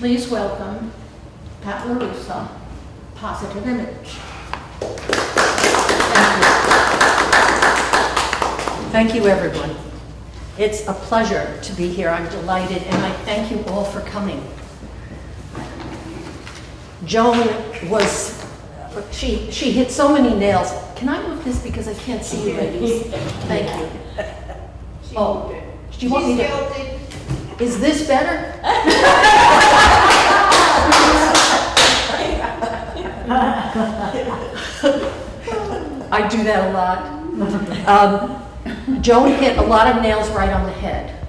Please welcome Pat LaRussa, Positive Image. Thank you, everyone. It's a pleasure to be here. I'm delighted, and I thank you all for coming. Joan was, she hit so many nails. Can I move this because I can't see you ladies? Thank you. Oh, do you want me to? Is this better? I do that a lot. Joan hit a lot of nails right on the head.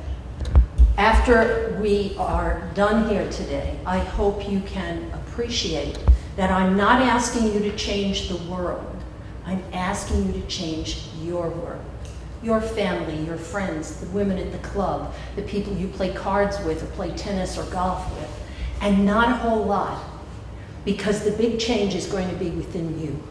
After we are done here today, I hope you can appreciate that I'm not asking you to change the world. I'm asking you to change your world. Your family, your friends, the women at the club, the people you play cards with or play tennis or golf with, and not a whole lot, because the big change is going to be within you.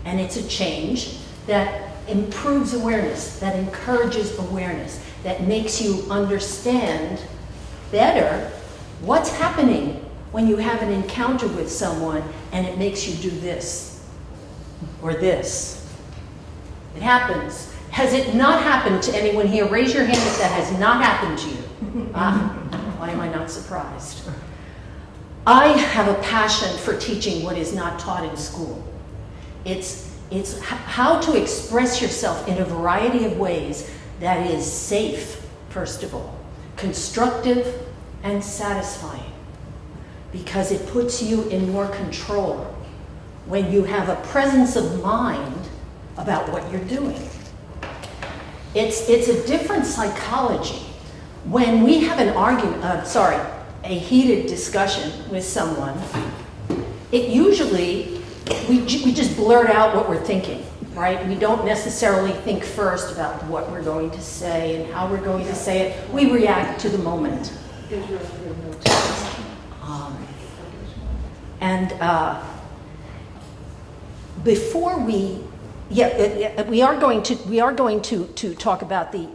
And it's a change that improves awareness, that encourages awareness, that makes you understand better what's happening when you have an encounter with someone and it makes you do this or this. It happens. Has it not happened to anyone here? Raise your hand if that has not happened to you. Why am I not surprised? I have a passion for teaching what is not taught in school. It's how to express yourself in a variety of ways that is safe, first of all, constructive, and satisfying, because it puts you in more control when you have a presence of mind about what you're doing. It's a different psychology. When we have an argument, a heated discussion with someone, it usually, we just blurt out what we're thinking, right? We don't necessarily think first about what we're going to say and how we're going to say it. We react to the moment. Before we are going to talk about the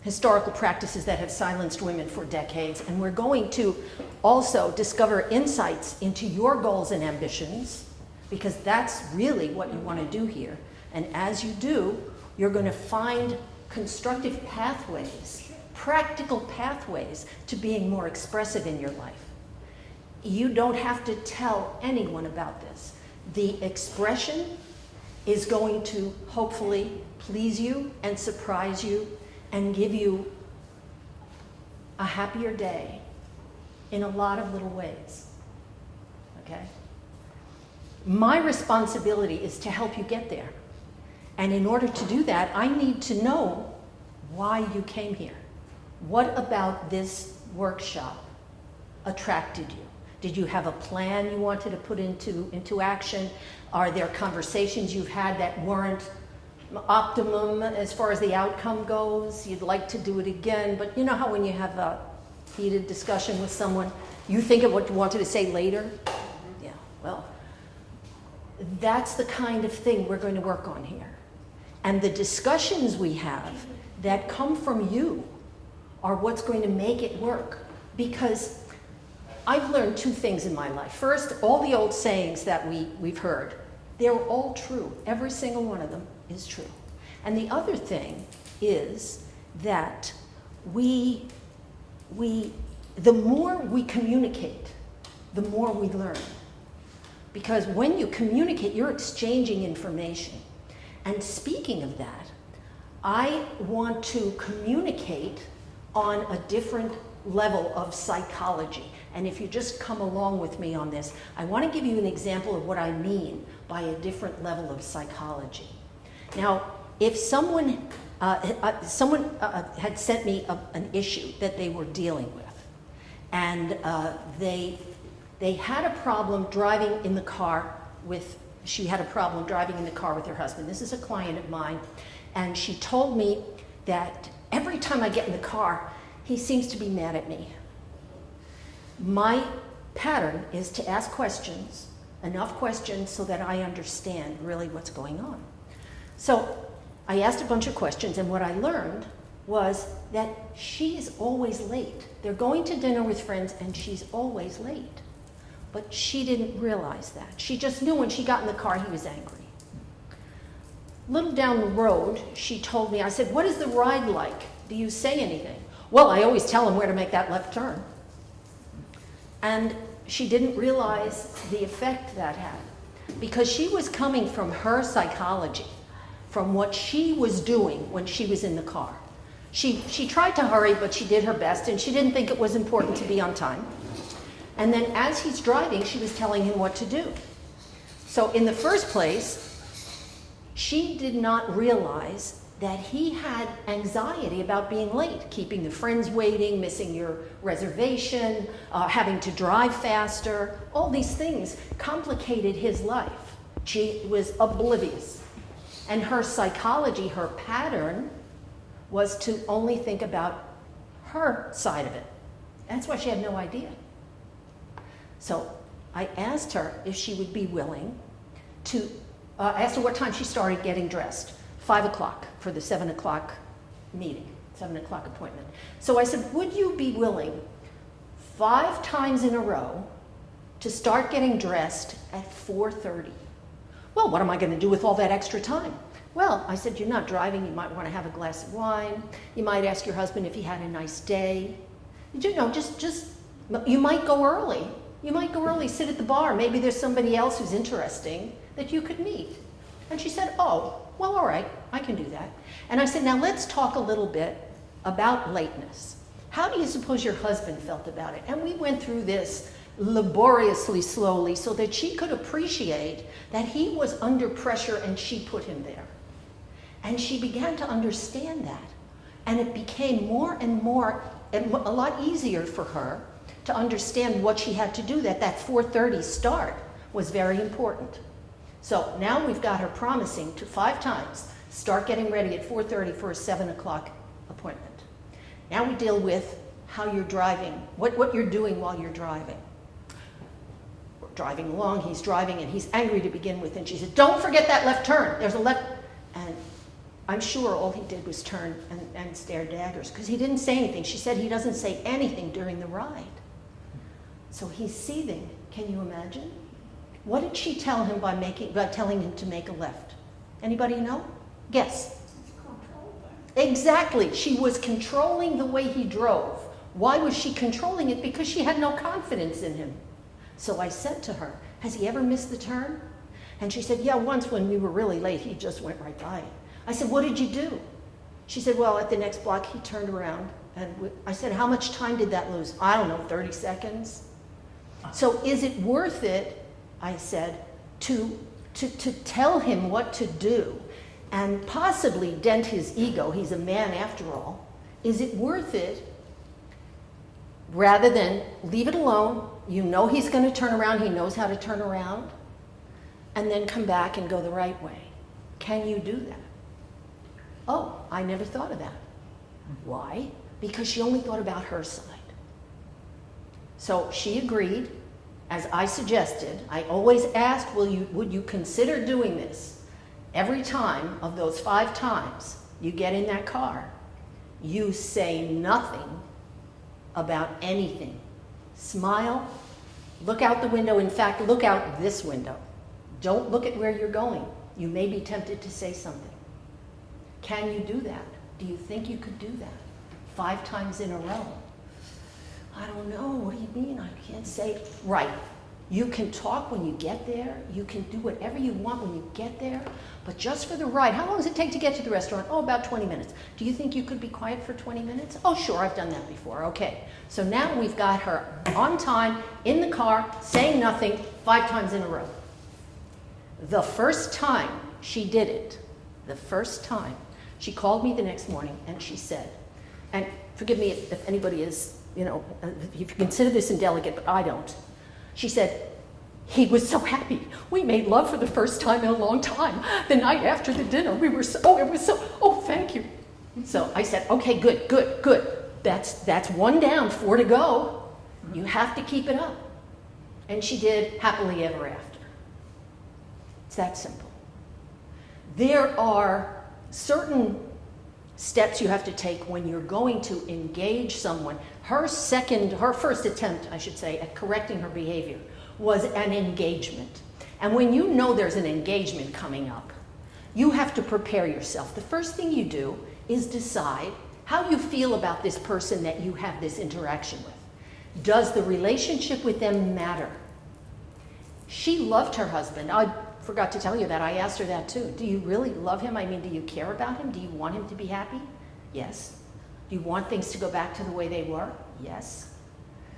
historical practices that have silenced women for decades, and we're going to also discover insights into your goals and ambitions, because that's really what you want to do here. And as you do, you're going to find constructive pathways, practical pathways to being more expressive in your life. You don't have to tell anyone about this. The expression is going to hopefully please you and surprise you and give you a happier day in a lot of little ways, okay? My responsibility is to help you get there. And in order to do that, I need to know why you came here. What about this workshop attracted you? Did you have a plan you wanted to put into action? Are there conversations you've had that weren't optimum as far as the outcome goes? You'd like to do it again, but you know how when you have a heated discussion with someone, you think of what you wanted to say later? Yeah, well, that's the kind of thing we're going to work on here. And the discussions we have that come from you are what's going to make it work. Because I've learned two things in my life. First, all the old sayings that we've heard, they're all true. Every single one of them is true. And the other thing is that the more we communicate, the more we learn. Because when you communicate, you're exchanging information. And speaking of that, I want to communicate on a different level of psychology. And if you just come along with me on this, I want to give you an example of what I mean by a different level of psychology. Now, if someone had sent me an issue that they were dealing with, and they had a problem driving in the car with, she had a problem driving in the car with her husband. This is a client of mine, and she told me that every time I get in the car, he seems to be mad at me. My pattern is to ask questions, enough questions so that I understand really what's going on. So I asked a bunch of questions, and what I learned was that she is always late. They're going to dinner with friends and she's always late. But she didn't realize that. She just knew when she got in the car he was angry. Little down the road, she told me, I said, what is the ride like? Do you say anything? Well, I always tell him where to make that left turn. And she didn't realize the effect that had, because she was coming from her psychology, from what she was doing when she was in the car. She tried to hurry, but she did her best, and she didn't think it was important to be on time. And then as he's driving, she was telling him what to do. So in the first place, she did not realize that he had anxiety about being late, keeping the friends waiting, missing your reservation, having to drive faster. All these things complicated his life. She was oblivious. And her psychology, her pattern, was to only think about her side of it. That's why she had no idea. So I asked her if she would be willing to, asked her what time she started getting dressed. 5 o'clock for the 7 o'clock meeting, 7 o'clock appointment. So I said, would you be willing 5 times in a row to start getting dressed at 4:30? Well, what am I going to do with all that extra time? Well, I said, you're not driving. You might want to have a glass of wine. You might ask your husband if he had a nice day. You know, you might go early. You might go early, sit at the bar. Maybe there's somebody else who's interesting that you could meet. And she said, oh, well, all right, I can do that. And I said, now let's talk a little bit about lateness. How do you suppose your husband felt about it? And we went through this laboriously, slowly, so that she could appreciate that he was under pressure and she put him there. And she began to understand that. And it became more and more, and a lot easier for her to understand what she had to do, that 4:30 start was very important. So now we've got her promising to 5 times start getting ready at 4:30 for a 7 o'clock appointment. Now we deal with how you're driving, what you're doing while you're driving. We're driving along, he's driving, and he's angry to begin with, and she said, don't forget that left turn, there's a left, and I'm sure all he did was turn and stare daggers, because he didn't say anything. She said he doesn't say anything during the ride. So he's seething, can you imagine? What did she tell him by telling him to make a left? Anybody know? Guess. Exactly. She was controlling the way he drove. Why was she controlling it? Because she had no confidence in him. So I said to her, has he ever missed the turn? And she said, yeah, once when we were really late, he just went right by it. I said, what did you do? She said, well, at the next block, he turned around. And I said, how much time did that lose? I don't know, 30 seconds. So is it worth it, I said, to tell him what to do and possibly dent his ego? He's a man after all. Is it worth it rather than leave it alone? You know he's going to turn around. He knows how to turn around. And then come back and go the right way. Can you do that? Oh, I never thought of that. Why? Because she only thought about her side. So she agreed, as I suggested. I always asked, would you consider doing this? Every time of those 5 times you get in that car, you say nothing about anything. Smile, look out the window. In fact, look out this window. Don't look at where you're going. You may be tempted to say something. Can you do that? Do you think you could do that 5 times in a row? I don't know. What do you mean? I can't say. Right. You can talk when you get there. You can do whatever you want when you get there. But just for the ride, how long does it take to get to the restaurant? Oh, about 20 minutes. Do you think you could be quiet for 20 minutes? Oh, sure, I've done that before. Okay. So now we've got her on time, in the car, saying nothing 5 times in a row. The first time she did it, she called me the next morning and she said, and forgive me if anybody is, if you consider this indelicate, but I don't. She said, he was so happy. We made love for the first time in a long time. The night after the dinner, we were thank you. So I said, okay, good. That's 1 down, 4 to go. You have to keep it up. And she did happily ever after. It's that simple. There are certain steps you have to take when you're going to engage someone. Her first attempt, I should say, at correcting her behavior was an engagement. And when you know there's an engagement coming up, you have to prepare yourself. The first thing you do is decide how you feel about this person that you have this interaction with. Does the relationship with them matter? She loved her husband. I forgot to tell you that. I asked her that too. Do you really love him? I mean, do you care about him? Do you want him to be happy? Yes. Do you want things to go back to the way they were? Yes.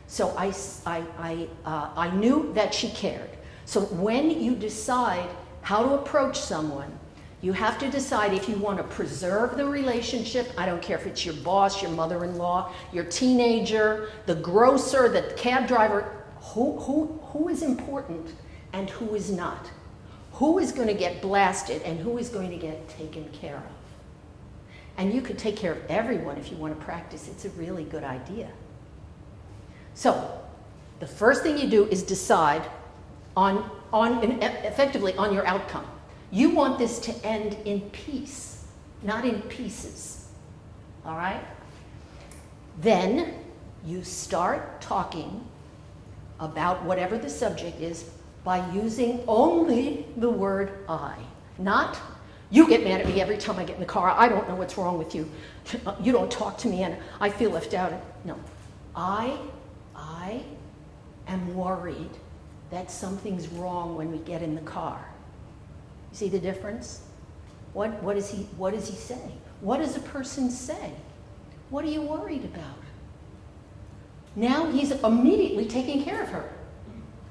So I knew that she cared. So when you decide how to approach someone, you have to decide if you want to preserve the relationship. I don't care if it's your boss, your mother-in-law, your teenager, the grocer, the cab driver, who is important and who is not. Who is going to get blasted and who is going to get taken care of. And you could take care of everyone if you want to practice. It's a really good idea. So the first thing you do is decide effectively on your outcome. You want this to end in peace, not in pieces. All right? Then you start talking about whatever the subject is by using only the word I. Not, you get mad at me every time I get in the car. I don't know what's wrong with you. You don't talk to me and I feel left out. No. I am worried that something's wrong when we get in the car. See the difference? What does he say? What does a person say? What are you worried about? Now he's immediately taking care of her.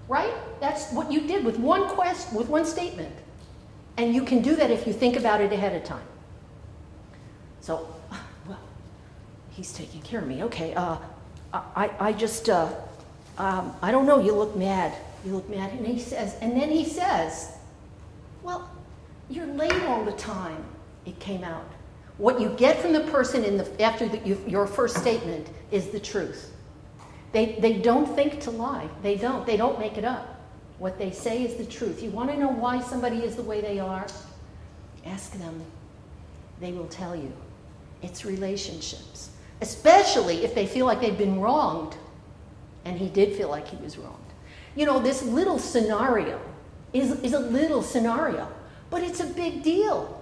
Right? That's what you did with one statement. And you can do that if you think about it ahead of time. So, well, he's taking care of me. Okay, I don't know, you look mad. You look mad. And then he says, well, you're late all the time. It came out. What you get from the person after your first statement is the truth. They don't think to lie. They don't make it up. What they say is the truth. You want to know why somebody is the way they are? Ask them. They will tell you. It's relationships. Especially if they feel like they've been wronged. And he did feel like he was wronged. You know, this little scenario is a little scenario, but it's a big deal.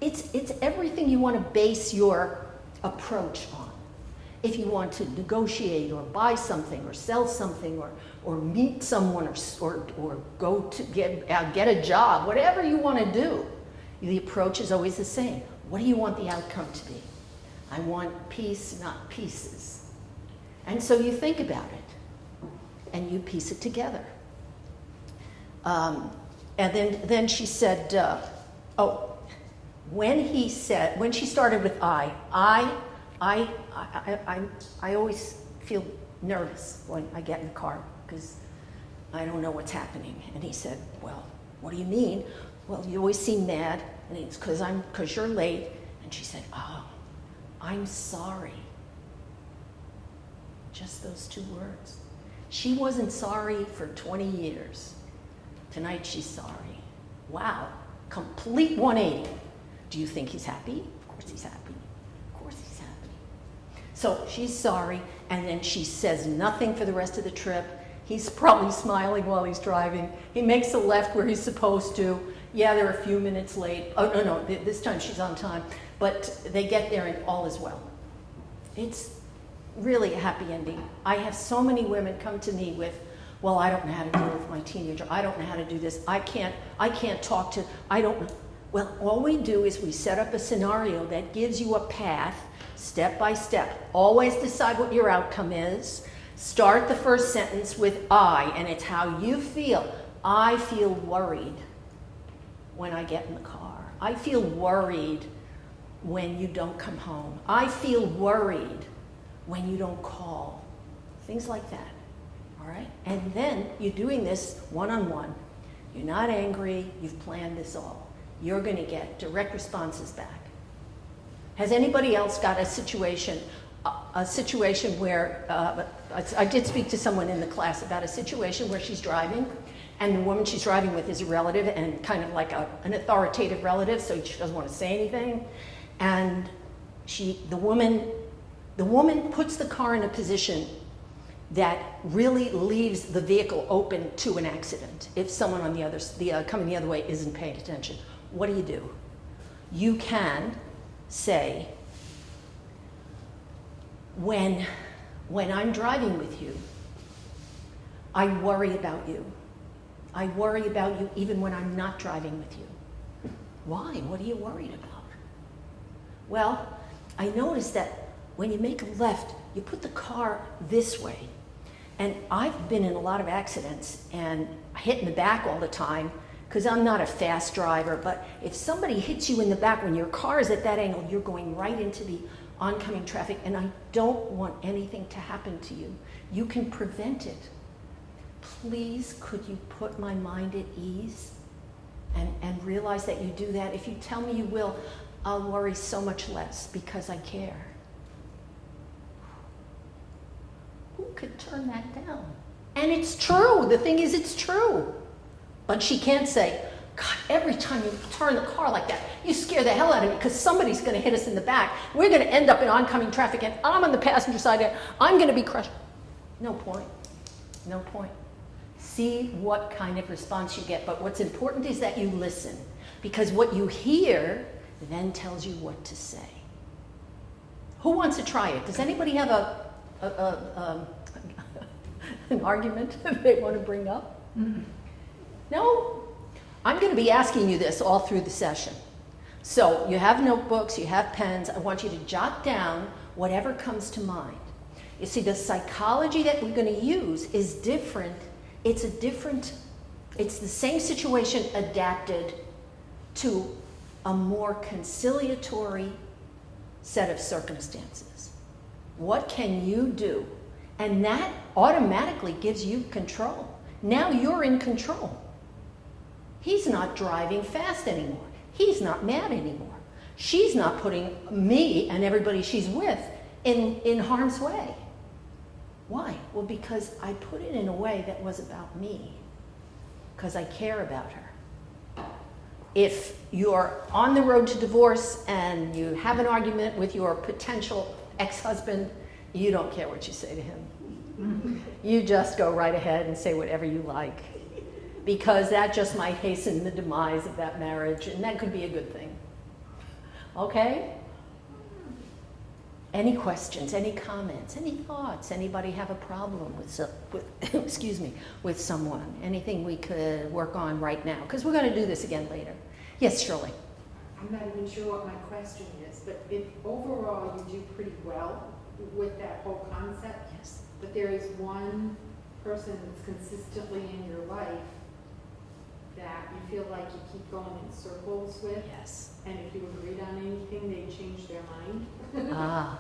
It's everything you want to base your approach on. If you want to negotiate or buy something or sell something or meet someone or go to get a job, whatever you want to do, the approach is always the same. What do you want the outcome to be? I want peace, not pieces. And so you think about it and you piece it together. And then she said, when she started with I always feel nervous when I get in the car because I don't know what's happening. And he said, well, what do you mean? Well, you always seem mad, and it's because you're late. And she said, oh, I'm sorry. Just those two words. She wasn't sorry for 20 years. Tonight she's sorry. Wow, complete 180. Do you think he's happy? Of course he's happy. Of course he's happy. So she's sorry, and then she says nothing for the rest of the trip. He's probably smiling while he's driving. He makes a left where he's supposed to. Yeah, they're a few minutes late. Oh, no, this time she's on time. But they get there and all is well. It's really a happy ending. I have so many women come to me with, well, I don't know how to deal with my teenager. I don't know how to do this. I can't talk to, I don't know. Well, all we do is we set up a scenario that gives you a path, step by step. Always decide what your outcome is. Start the first sentence with I, and it's how you feel. I feel worried when I get in the car. I feel worried when you don't come home. I feel worried when you don't call. Things like that, all right? And then you're doing this one-on-one. You're not angry, you've planned this all. You're gonna get direct responses back. Has anybody else got a situation where, I did speak to someone in the class about a situation where she's driving, and the woman she's driving with is a relative and kind of like an authoritative relative, so she doesn't want to say anything. And The woman puts the car in a position that really leaves the vehicle open to an accident if someone on coming the other way isn't paying attention. What do? You can say, when I'm driving with you, I worry about you. I worry about you even when I'm not driving with you. Why? What are you worried about? Well, I noticed that when you make a left, you put the car this way. And I've been in a lot of accidents and hit in the back all the time because I'm not a fast driver, but if somebody hits you in the back when your car is at that angle, you're going right into the oncoming traffic, and I don't want anything to happen to you. You can prevent it. Please, could you put my mind at ease and realize that you do that? If you tell me you will, I'll worry so much less because I care. Who could turn that down? And it's true. The thing is, it's true. But she can't say, God, every time you turn the car like that, you scare the hell out of me because somebody's going to hit us in the back. We're going to end up in oncoming traffic, and I'm on the passenger side, and I'm going to be crushed. No point. No point. See what kind of response you get. But what's important is that you listen, because what you hear then tells you what to say. Who wants to try it? Does anybody have an argument that they want to bring up? Mm-hmm. No? I'm going to be asking you this all through the session. So you have notebooks, you have pens. I want you to jot down whatever comes to mind. You see, the psychology that we're going to use is different. It's the same situation adapted to a more conciliatory set of circumstances. What can you do? And that automatically gives you control. Now you're in control. He's not driving fast anymore. He's not mad anymore. She's not putting me and everybody she's with in harm's way. Why? Well, because I put it in a way that was about me, because I care about her. If you're on the road to divorce and you have an argument with your potential ex-husband, you don't care what you say to him. You just go right ahead and say whatever you like, because that just might hasten the demise of that marriage, and that could be a good thing. Okay? Any questions, any comments, any thoughts? Anybody have a problem with someone? Anything we could work on right now? Because we're going to do this again later. Yes, Shirley. I'm not even sure what my question is, but if overall you do pretty well with that whole concept, Yes. but there is one person that's consistently in your life that you feel like you keep going in circles with, Yes. and if you agreed on anything, they change their mind. Ah.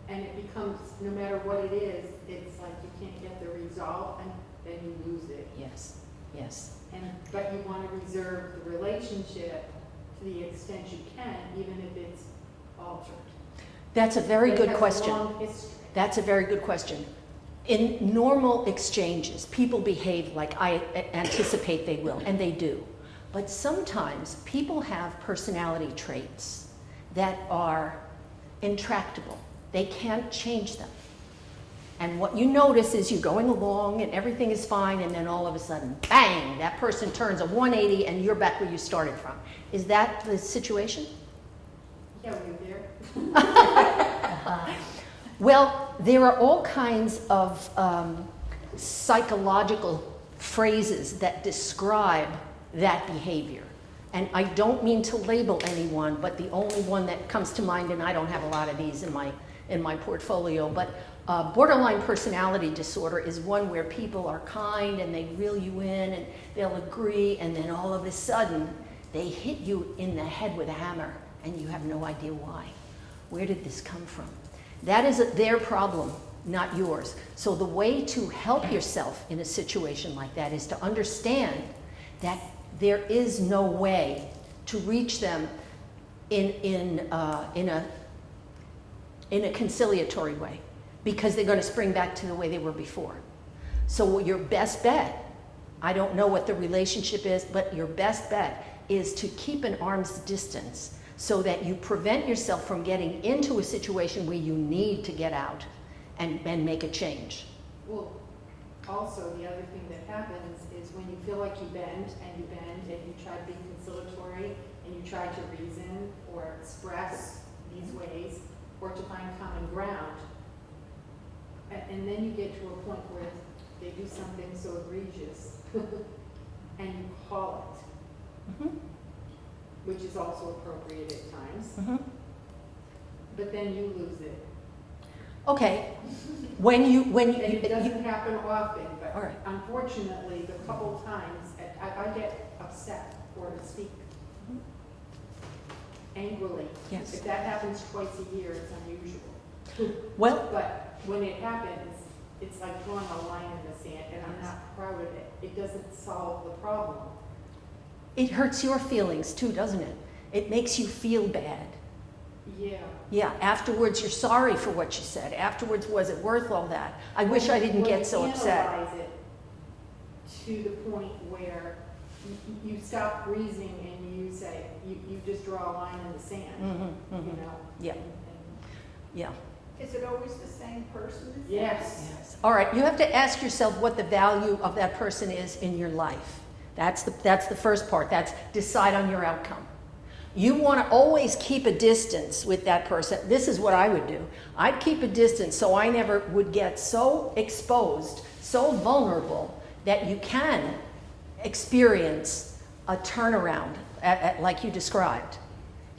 And it becomes, no matter what it is, it's like you can't get the resolve, and then you lose it. Yes. Yes. But you want to reserve the relationship to the extent you can, even if it's altered. That's a very good question. It has a long history. That's a very good question. In normal exchanges, people behave like I anticipate they will, and they do. But sometimes people have personality traits that are intractable. They can't change them. And what you notice is you're going along and everything is fine, and then all of a sudden, bang, that person turns a 180 and you're back where you started from. Is that the situation? Yeah, we're there. Well, there are all kinds of psychological phrases that describe that behavior. And I don't mean to label anyone, but the only one that comes to mind, and I don't have a lot of these in my portfolio, but borderline personality disorder is one where people are kind and they reel you in and they'll agree, and then all of a sudden they hit you in the head with a hammer and you have no idea why. Where did this come from? That is their problem, not yours. So the way to help yourself in a situation like that is to understand that there is no way to reach them in a conciliatory way, because they're going to spring back to the way they were before. So your best bet, I don't know what the relationship is, but your best bet is to keep an arm's distance so that you prevent yourself from getting into a situation where you need to get out and make a change. Well, also, the other thing that happens is when you feel like you bend and you try to be conciliatory and you try to reason or express these ways or to find common ground, and then you get to a point where they do something so egregious and you call it, which is also appropriate at times, but then you lose it. Okay, when you And it doesn't happen often, but All right. unfortunately, the couple times, I get upset or speak angrily. Yes. If that happens twice a year, it's unusual. well, But when it happens, it's like drawing a line in the sand, and I'm not proud of it. It doesn't solve the problem. it hurts your feelings too, doesn't it? It makes you feel bad. Yeah. Yeah, afterwards you're sorry for what you said. Afterwards, was it worth all that? I wish I didn't get so upset. Analyze it to the point where you stop reasoning and you say, you just draw a line in the sand, you know? Yeah. And- Yeah. Is it always the same person? Yes. Yes. All right, you have to ask yourself what the value of that person is in your life. That's the first part. That's decide on your outcome. You want to always keep a distance with that person. This is what I would do. I'd keep a distance so I never would get so exposed, so vulnerable that you can experience a turnaround like you described.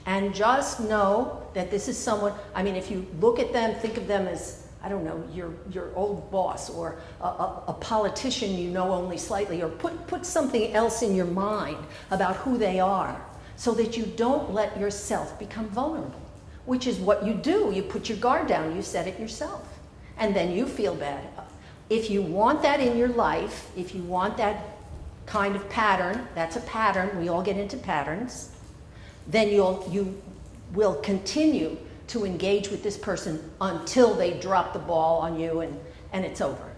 And just know that this is someone, I mean, if you look at them, think of them as, I don't know, your old boss or a politician you know only slightly, or put something else in your mind about who they are so that you don't let yourself become vulnerable, which is what you do. You put your guard down, you set it yourself, and then you feel bad. If you want that in your life, if you want that kind of pattern, that's a pattern, we all get into patterns, then you will continue to engage with this person until they drop the ball on you and it's over.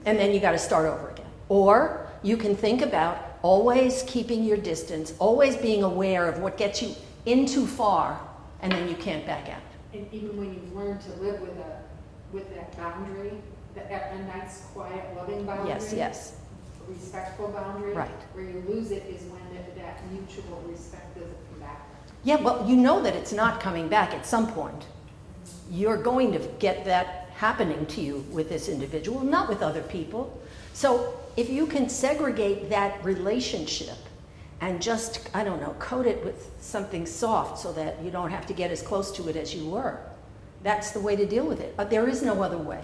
And then you got to start over again. Or you can think about always keeping your distance, always being aware of what gets you in too far, and then you can't back out. And even when you've learned to live with that boundary, a nice, quiet, loving boundary. Yes, yes. A respectful boundary. Right. Where you lose it is when that mutual respect doesn't come back. Yeah, well, you know that it's not coming back at some point. You're going to get that happening to you with this individual, not with other people. So if you can segregate that relationship and just, I don't know, coat it with something soft so that you don't have to get as close to it as you were, that's the way to deal with it. There is no other way.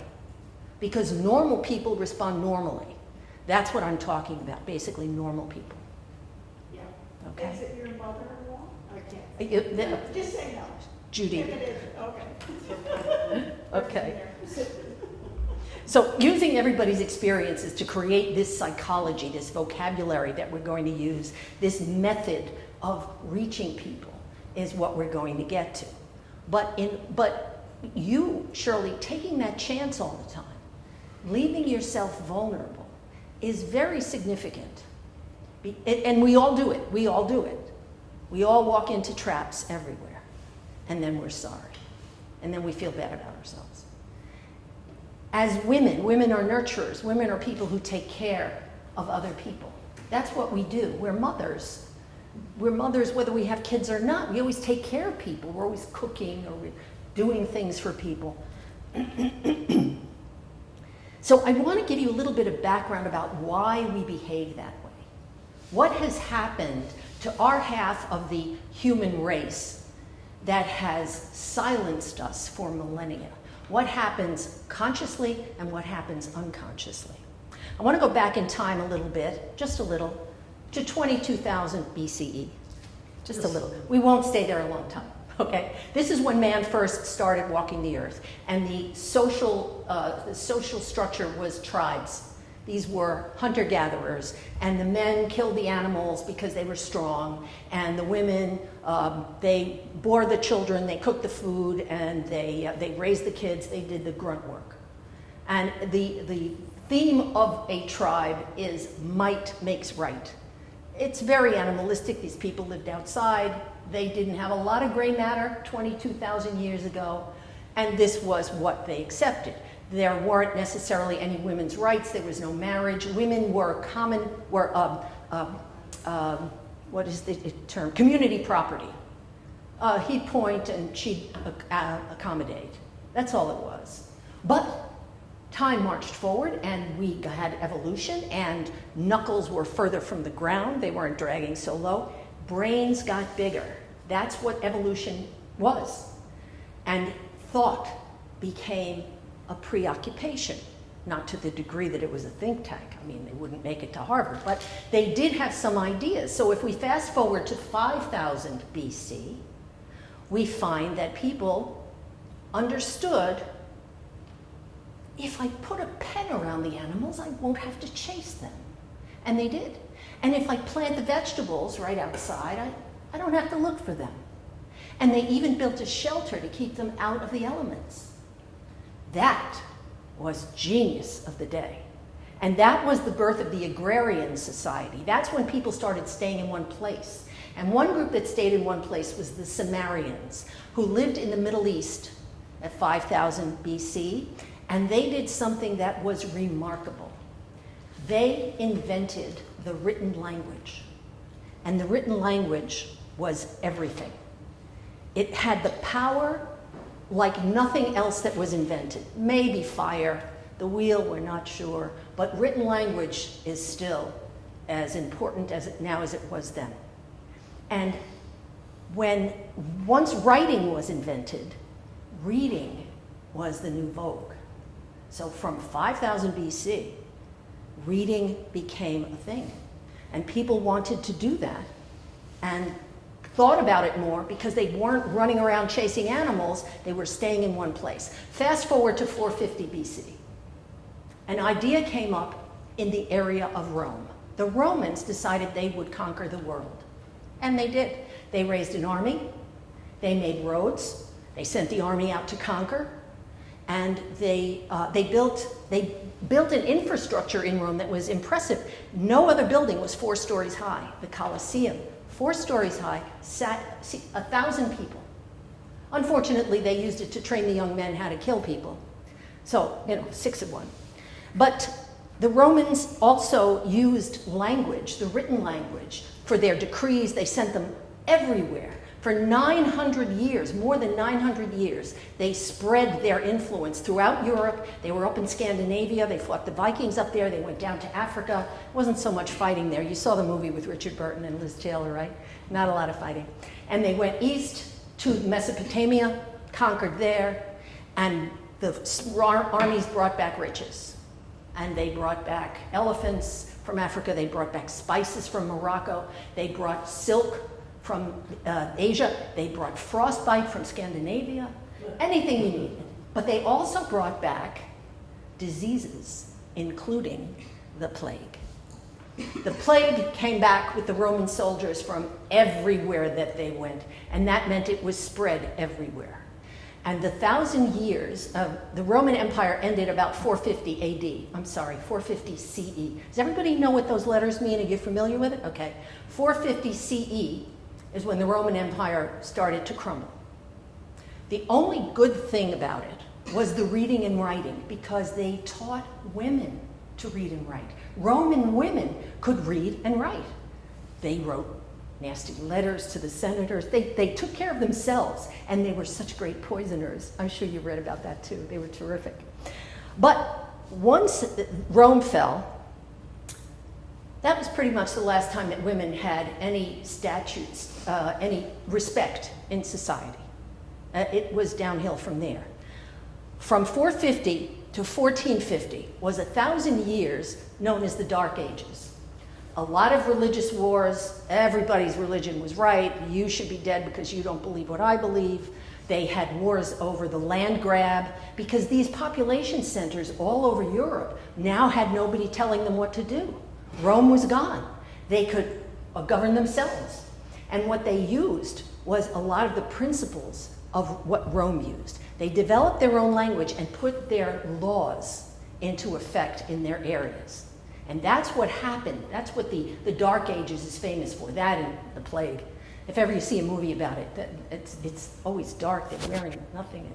Because normal people respond normally. That's what I'm talking about, basically normal people. Yeah. Okay? Is it your mother-in-law? I can't. Just say no. Judy. If it is, okay. Okay. So using everybody's experiences to create this psychology, this vocabulary that we're going to use, this method of reaching people is what we're going to get to. But you, Shirley, taking that chance all the time, leaving yourself vulnerable is very significant. And we all do it. We all do it. We all walk into traps everywhere. And then we're sorry. And then we feel bad about ourselves. As women are nurturers. Women are people who take care of other people. That's what we do. We're mothers. We're mothers whether we have kids or not. We always take care of people. We're always cooking or we're doing things for people. So I want to give you a little bit of background about why we behave that way. What has happened to our half of the human race that has silenced us for millennia? What happens consciously and what happens unconsciously? I want to go back in time a little bit, just a little, to 22,000 BCE. Just a little. We won't stay there a long time. Okay, this is when man first started walking the earth, and the social structure was tribes. These were hunter-gatherers, and the men killed the animals because they were strong, and the women, they bore the children, they cooked the food, and they raised the kids, they did the grunt work. And the theme of a tribe is might makes right. It's very animalistic. These people lived outside. They didn't have a lot of gray matter 22,000 years ago, and this was what they accepted. There weren't necessarily any women's rights. There was no marriage. Women were what is the term? Community property. He'd point and she'd accommodate. That's all it was. But time marched forward and we had evolution, and knuckles were further from the ground. They weren't dragging so low. Brains got bigger. That's what evolution was. And thought became a preoccupation, not to the degree that it was a think tank. I mean, they wouldn't make it to Harvard, but they did have some ideas. So if we fast forward to 5000 BC, we find that people understood, if I put a pen around the animals, I won't have to chase them. And they did. And if I plant the vegetables right outside, I don't have to look for them. And they even built a shelter to keep them out of the elements. That was genius of the day. And that was the birth of the agrarian society. That's when people started staying in one place. And one group that stayed in one place was the Sumerians, who lived in the Middle East at 5000 BC, and they did something that was remarkable. They invented the written language. And the written language was everything. It had the power like nothing else that was invented. Maybe fire, the wheel, we're not sure, but written language is still as important now as it was then. And once writing was invented, reading was the new vogue. So from 5000 BC, reading became a thing. And people wanted to do that and thought about it more because they weren't running around chasing animals, they were staying in one place. Fast forward to 450 BC. An idea came up in the area of Rome. The Romans decided they would conquer the world. And they did. They raised an army, they made roads, they sent the army out to conquer, and they built an infrastructure in Rome that was impressive. No other building was 4 stories high. The Colosseum, 4 stories high, sat 1,000 people. Unfortunately, they used it to train the young men how to kill people. So, 6 of 1. But the Romans also used language, the written language, for their decrees. They sent them everywhere. For 900 years, more than 900 years, they spread their influence throughout Europe. They were up in Scandinavia. They fought the Vikings up there. They went down to Africa. It wasn't so much fighting there. You saw the movie with Richard Burton and Liz Taylor, right? Not a lot of fighting. And they went east to Mesopotamia, conquered there, and the armies brought back riches. And they brought back elephants from Africa. They brought back spices from Morocco. They brought silk from Asia. They brought frostbite from Scandinavia. Anything you needed. But they also brought back diseases, including the plague. The plague came back with the Roman soldiers from everywhere that they went, and that meant it was spread everywhere. And the 1,000 years of the Roman Empire ended about 450 AD. 450 CE. Does everybody know what those letters mean? Are you familiar with it? Okay. 450 CE is when the Roman Empire started to crumble. The only good thing about it was the reading and writing, because they taught women to read and write. Roman women could read and write. They wrote nasty letters to the senators. They took care of themselves, and they were such great poisoners. I'm sure you read about that too. They were terrific. But once Rome fell, that was pretty much the last time that women had any statutes, any respect in society. It was downhill from there. From 450 to 1450 was 1,000 years known as the Dark Ages. A lot of religious wars. Everybody's religion was right. You should be dead because you don't believe what I believe. They had wars over the land grab, because these population centers all over Europe now had nobody telling them what to do. Rome was gone. They could govern themselves. And what they used was a lot of the principles of what Rome used. They developed their own language and put their laws into effect in their areas. And that's what happened. That's what the Dark Ages is famous for, that and the plague. If ever you see a movie about it, it's always dark. They're wearing nothing,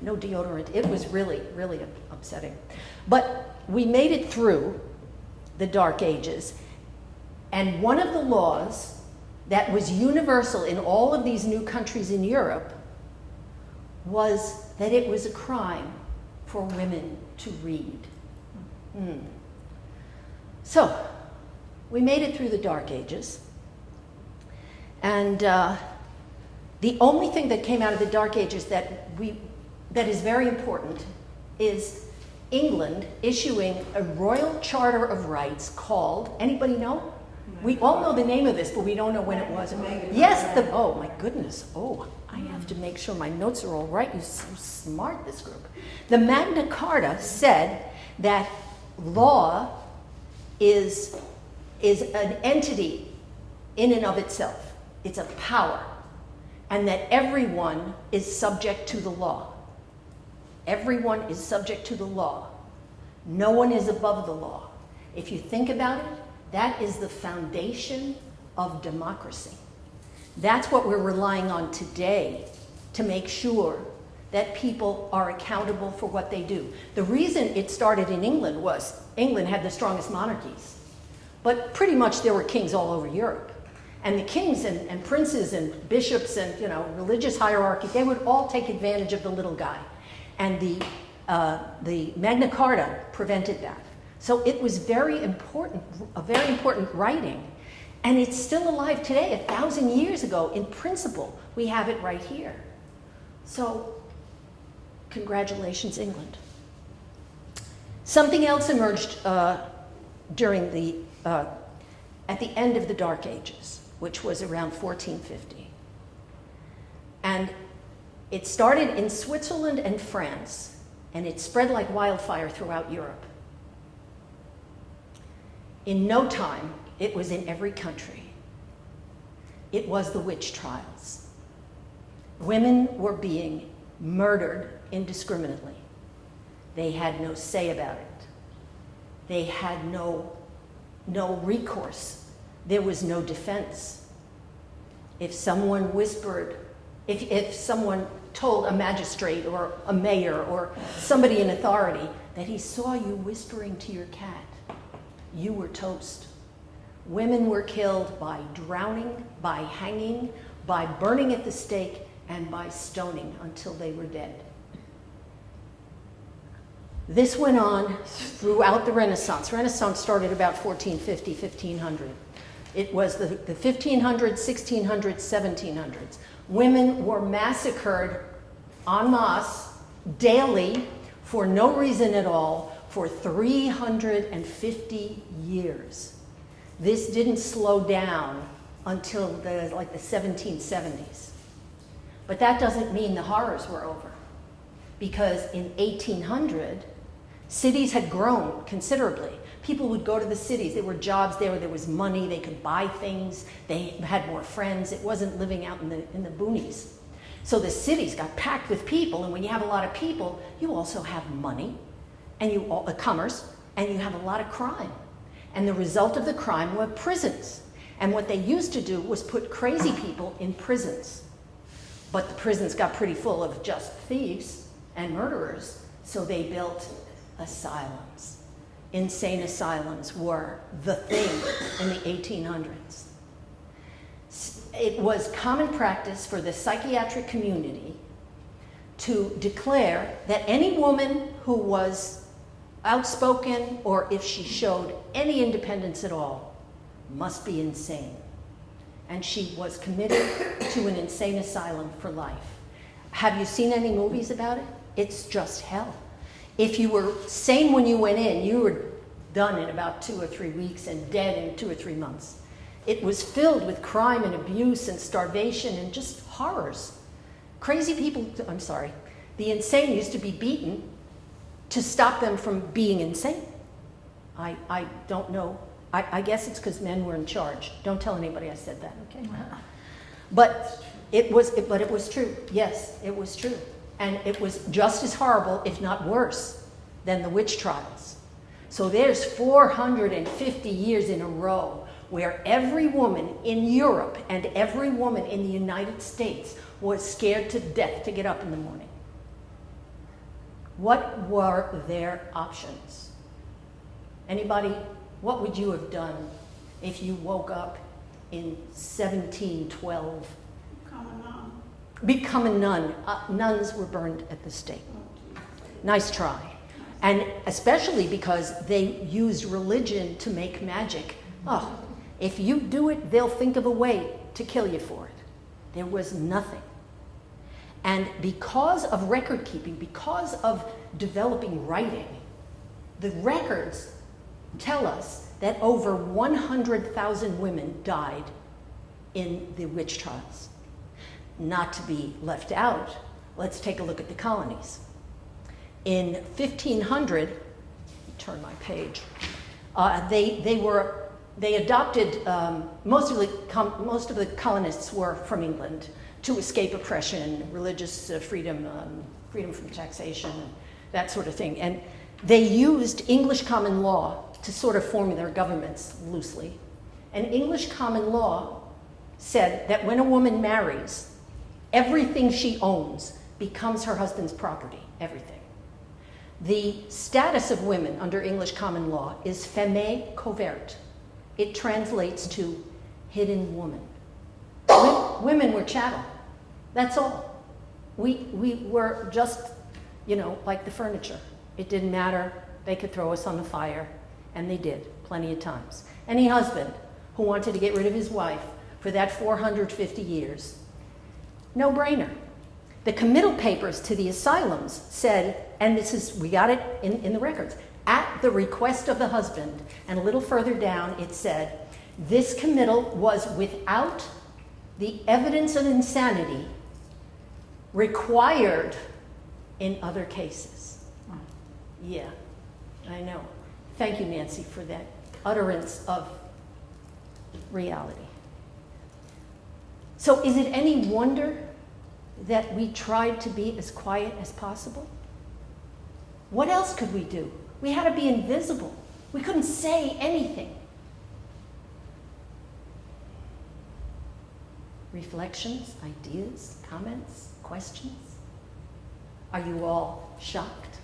no deodorant. It was really, really upsetting. But we made it through the Dark Ages, and one of the laws that was universal in all of these new countries in Europe was that it was a crime for women to read. So, we made it through the Dark Ages, and the only thing that came out of the Dark Ages that is very important is England issuing a royal charter of rights called, anybody know? We all know the name of this, but we don't know when it was. Yes, oh my goodness, I have to make sure my notes are all right. You're so smart, this group. The Magna Carta said that law is an entity in and of itself. It's a power. And that everyone is subject to the law. Everyone is subject to the law. No one is above the law. If you think about it, that is the foundation of democracy. That's what we're relying on today to make sure that people are accountable for what they do. The reason it started in England was England had the strongest monarchies, but pretty much there were kings all over Europe. And the kings and princes and bishops and religious hierarchy, they would all take advantage of the little guy. And the Magna Carta prevented that. So it was very important, a very important writing. And it's still alive today, 1,000 years ago. In principle, we have it right here. So, congratulations, England. Something else emerged during at the end of the Dark Ages, which was around 1450. And it started in Switzerland and France, and it spread like wildfire throughout Europe. In no time, it was in every country. It was the witch trials. Women were being murdered indiscriminately. They had no say about it. They had no recourse. There was no defense. If someone whispered, if someone told a magistrate or a mayor or somebody in authority that he saw you whispering to your cat, you were toast. Women were killed by drowning, by hanging, by burning at the stake, and by stoning until they were dead. This went on throughout the Renaissance. Renaissance started about 1450, 1500. It was the 1500s, 1600s, 1700s. Women were massacred en masse, daily, for no reason at all, for 350 years. This didn't slow down until the 1770s. But that doesn't mean the horrors were over. Because in 1800, cities had grown considerably. People would go to the cities. There were jobs there was money, they could buy things, they had more friends. It wasn't living out in the boonies. So the cities got packed with people, and when you have a lot of people, you also have money, and commerce, and you have a lot of crime. And the result of the crime were prisons. And what they used to do was put crazy people in prisons. But the prisons got pretty full of just thieves and murderers, so they built asylums. Insane asylums were the thing in the 1800s. It was common practice for the psychiatric community to declare that any woman who was outspoken or if she showed any independence at all must be insane. And she was committed to an insane asylum for life. Have you seen any movies about it? It's just hell. If you were sane when you went in, you were done in about 2 or 3 weeks and dead in 2 or 3 months. It was filled with crime and abuse and starvation and just horrors. Crazy people, the insane used to be beaten to stop them from being insane. I don't know. I guess it's because men were in charge. Don't tell anybody I said that, okay? But it was true. Yes, it was true. And it was just as horrible, if not worse, than the witch trials. So there's 450 years in a row where every woman in Europe and every woman in the United States was scared to death to get up in the morning. What were their options? Anybody, what would you have done if you woke up in 1712? Coming on. Become a nun. Nuns were burned at the stake. Nice try. And especially because they used religion to make magic. Oh, if you do it, they'll think of a way to kill you for it. There was nothing. And because of record keeping, because of developing writing, the records tell us that over 100,000 women died in the witch trials. Not to be left out, let's take a look at the colonies. In 1500, turn my page, they adopted, most of the colonists were from England to escape oppression, religious freedom, freedom from taxation, that sort of thing. And they used English common law to sort of form their governments loosely. And English common law said that when a woman marries, everything she owns becomes her husband's property, everything. The status of women under English common law is femme covert. It translates to hidden woman. Women were chattel. That's all. We were just, like the furniture. It didn't matter. They could throw us on the fire, and they did plenty of times. Any husband who wanted to get rid of his wife for that 450 years, no brainer. The committal papers to the asylums said, and we got it in the records, at the request of the husband, and a little further down it said, this committal was without the evidence of insanity required in other cases. Yeah, I know. Thank you, Nancy, for that utterance of reality. So is it any wonder that we tried to be as quiet as possible? What else could we do? We had to be invisible. We couldn't say anything. Reflections, ideas, comments, questions? Are you all shocked?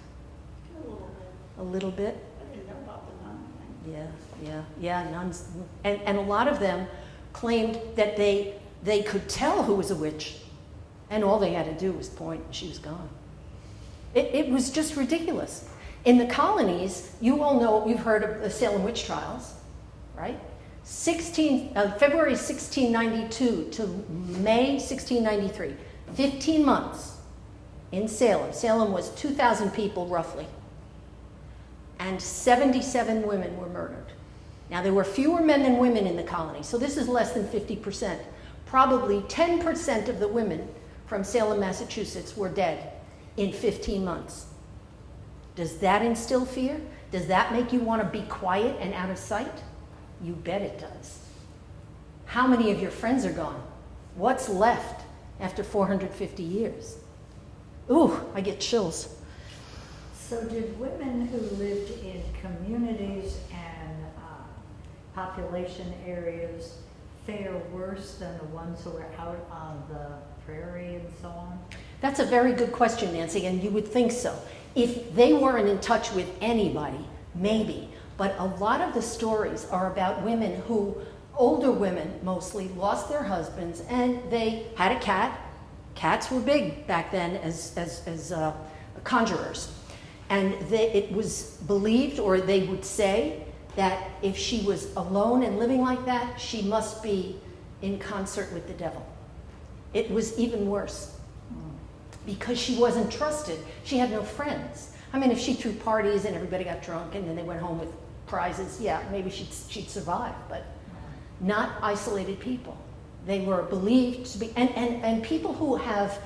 A little bit. A little bit? I didn't know about the nun thing. Yeah, nuns. And a lot of them claimed that they could tell who was a witch, and all they had to do was point, and she was gone. It was just ridiculous. In the colonies, you all know, you've heard of the Salem witch trials, right? February 1692 to May 1693, 15 months in Salem. Salem was 2,000 people roughly, and 77 women were murdered. Now, there were fewer men than women in the colony, so this is less than 50%. Probably 10% of the women from Salem, Massachusetts were dead in 15 months. Does that instill fear? Does that make you want to be quiet and out of sight? You bet it does. How many of your friends are gone? What's left after 450 years? Ooh, I get chills. So did women who lived in communities and population areas fare worse than the ones who were out on the prairie and so on? That's a very good question, Nancy, and you would think so. If they weren't in touch with anybody, maybe. But a lot of the stories are about women who, older women mostly, lost their husbands, and they had a cat. Cats were big back then as conjurers. And it was believed, or they would say, that if she was alone and living like that, she must be in concert with the devil. It was even worse because she wasn't trusted. She had no friends. I mean, if she threw parties and everybody got drunk and then they went home with prizes, yeah, maybe she'd survive, but not isolated people. They were believed to be, and people who have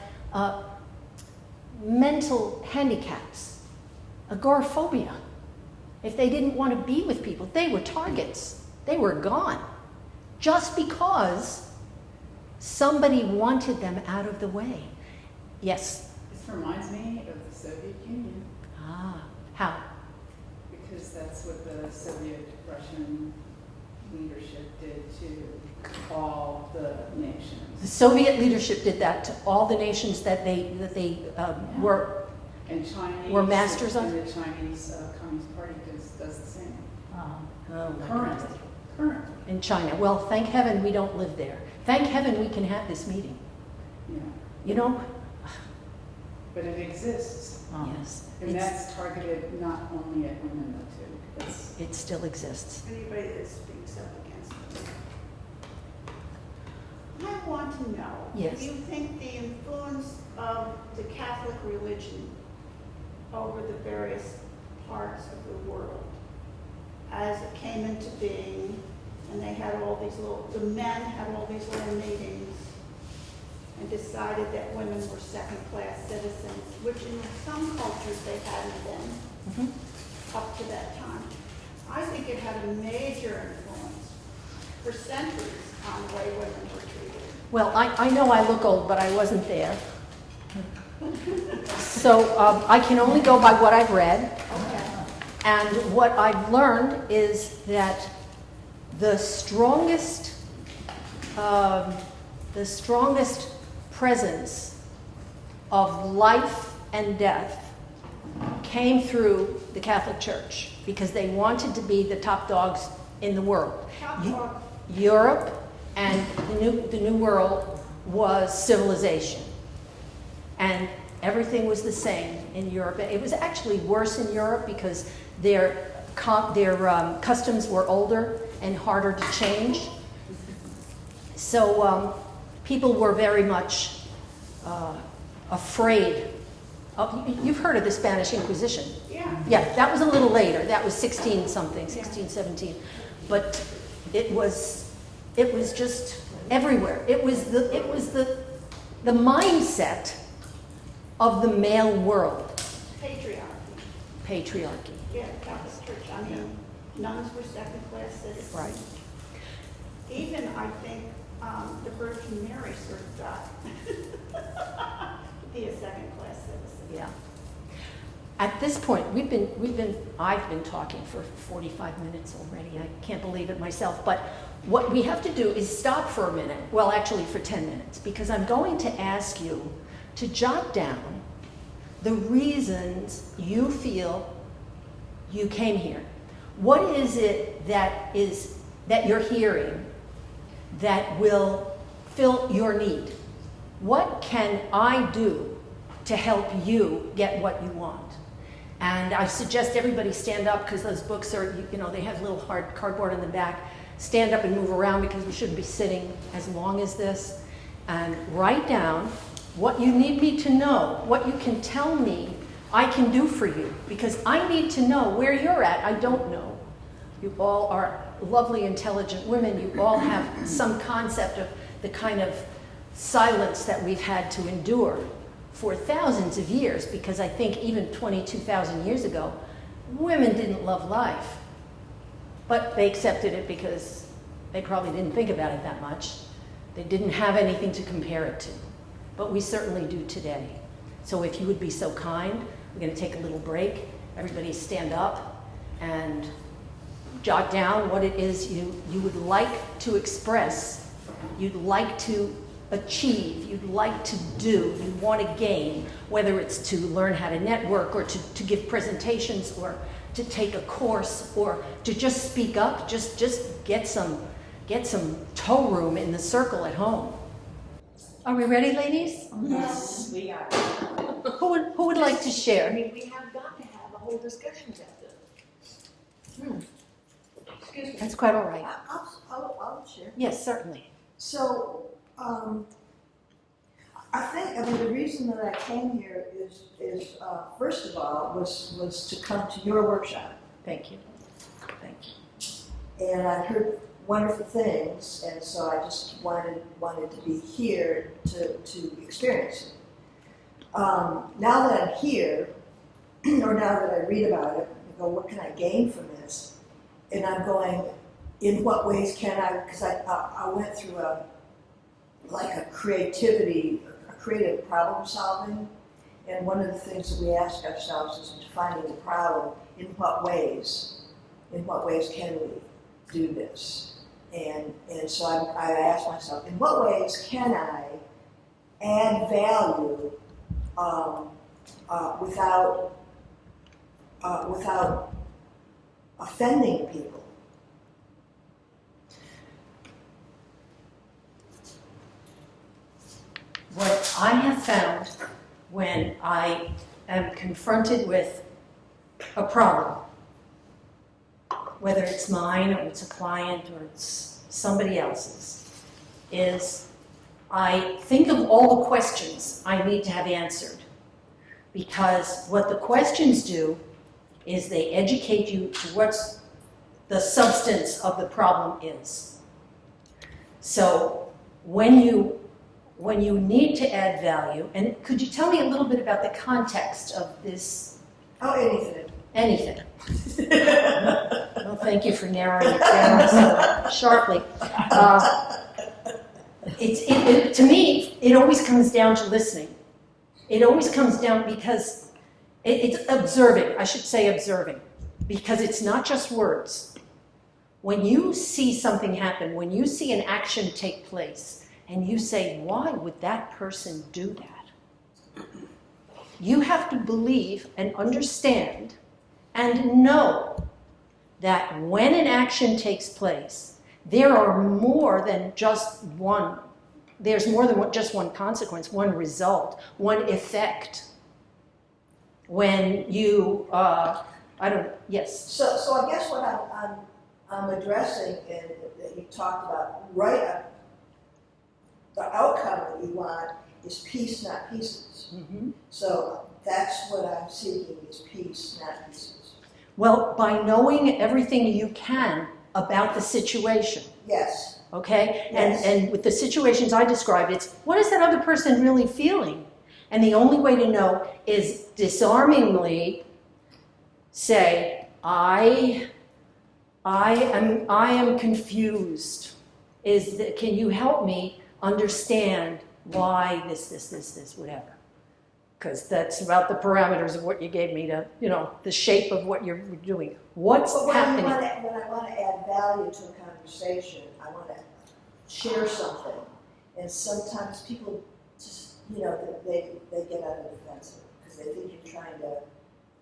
mental handicaps, agoraphobia. If they didn't want to be with people, they were targets. They were gone. Just because somebody wanted them out of the way. Yes? This reminds me of the Soviet Union. Ah, how? Because that's what the Soviet Russian leadership did to all the The nations. Soviet leadership did that to all the nations that they were. And Chinese. We're masters of- And the Chinese Communist Party does the same. Oh, my Currently. goodness. Currently. In China. Well, thank heaven we don't live there. Thank heaven we can have this meeting. Yeah. You know? But it exists. Yes. And that's targeted not only at women though too. It still exists. Anybody that speaks up against it. I want to know. Yes. Do you think the influence of the Catholic religion over the various parts of the world as it came into being, and they had all these the men had all these little meetings and decided that women were second-class citizens, which in some cultures they hadn't been up to that time. I think it had a major influence for centuries on the way women were treated. Well, I know I look old, but I wasn't there. So I can only go by what I've read. Okay. And what I've learned is that the strongest presence of life and death came through the Catholic Church because they wanted to be the top dogs in the world. Europe and the New World was civilization. And everything was the same in Europe. It was actually worse in Europe because their customs were older and harder to change. So people were very much afraid of, you've heard of the Spanish Inquisition. Yeah. Yeah, that was a little later. That was 16 something, 16, 17. But it was just everywhere. It was the mindset of the male world. Patriarchy. Yeah, Catholic Church. I mean, nuns were second-class citizens. Right. Even, I think, the Virgin Mary sort of got to be a second-class citizen. Yeah. At this point, I've been talking for 45 minutes already. I can't believe it myself. But what we have to do is stop for a minute. Well, actually for 10 minutes, because I'm going to ask you to jot down the reasons you feel you came here. What is it that you're hearing that will fill your need? What can I do to help you get what you want? And I suggest everybody stand up because those books are, they have little hard cardboard in the back. Stand up and move around because we shouldn't be sitting as long as this. And write down what you need me to know, what you can tell me I can do for you, because I need to know where you're at. I don't know. You all are lovely, intelligent women. You all have some concept of the kind of silence that we've had to endure for thousands of years, because I think even 22,000 years ago, women didn't love life. But they accepted it because they probably didn't think about it that much. They didn't have anything to compare it to. But we certainly do today. So if you would be so kind, we're going to take a little break. Everybody stand up and jot down what it is you would like to express, you'd like to achieve, you'd like to do, you want to gain, whether it's to learn how to network or to give presentations or to take a course or to just speak up, just get some toe room in the circle at home. Are we ready, ladies? Yes, we are. Who would like to I share? mean, we have got to have a whole discussion about this. Excuse me. That's quite all right. I'll share. Yes, certainly. So, I mean, the reason that I came here is first of all, was to come to your workshop. Thank you. Thank you. And I heard wonderful things, and so I just wanted to be here to experience it. Now that I'm here, or now that I read about it, I go, what can I gain from this? And I'm going, in what ways can I, because I went through a creative problem solving, and one of the things that we ask ourselves is defining the problem, in what ways can we do this? And so I asked myself, in what ways can I add value without offending people? What I have found when I am confronted with a problem, whether it's mine or it's a client or it's somebody else's, is I think of all the questions I need to have answered. Because what the questions do is they educate you to what's the substance of the problem is. So when you need to add value, and could you tell me a little bit about the context of this? Oh, anything. Anything. Well, thank you for narrowing it down so sharply. To me, it always comes down to listening. It always comes down because it's observing, I should say observing, because it's not just words. When you see something happen, when you see an action take place, and you say, why would that person do that? You have to believe and understand and know that when an action takes place, there are more than just one. There's more than just one consequence, one result, one effect. When you, yes? So I guess what I'm addressing, and that you talked about, right, the outcome that you want is peace, not pieces. Mm-hmm. So that's what I'm seeking, is peace, not pieces. Well, by knowing everything you can about the situation. Yes. Okay? Yes. And with the situations I described, it's what is that other person really feeling? And the only way to know is disarmingly say, I am confused. Can you help me understand why this, whatever? Because that's about the parameters of what you gave me to, the shape of what you're doing. What's happening? When I want to add value to a conversation, I want to share something. And sometimes people just, they get on the defensive because they think you're trying to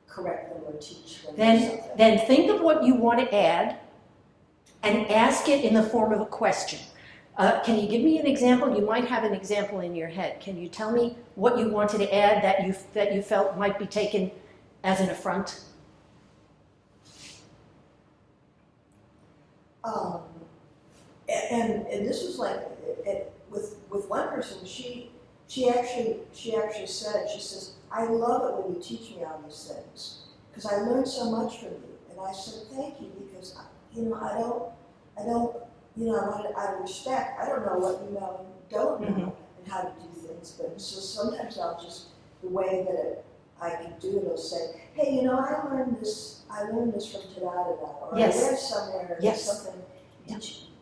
correct them or teach them something. Then think of what you want to add and ask it in the form of a question. Can you give me an example? You might have an example in your head. Can you tell me what you wanted to add that you felt might be taken as an affront? And this was like with one person. She actually said, she says, I love it when you teach me all these things because I learned so much from you. And I said, thank you, because I respect. I don't know what you know and don't know and how to do things, but so sometimes I'll just, the way that I can do it, I'll say, hey, I learned this from ta-da-da-da, or Yes. I read somewhere Yes. something.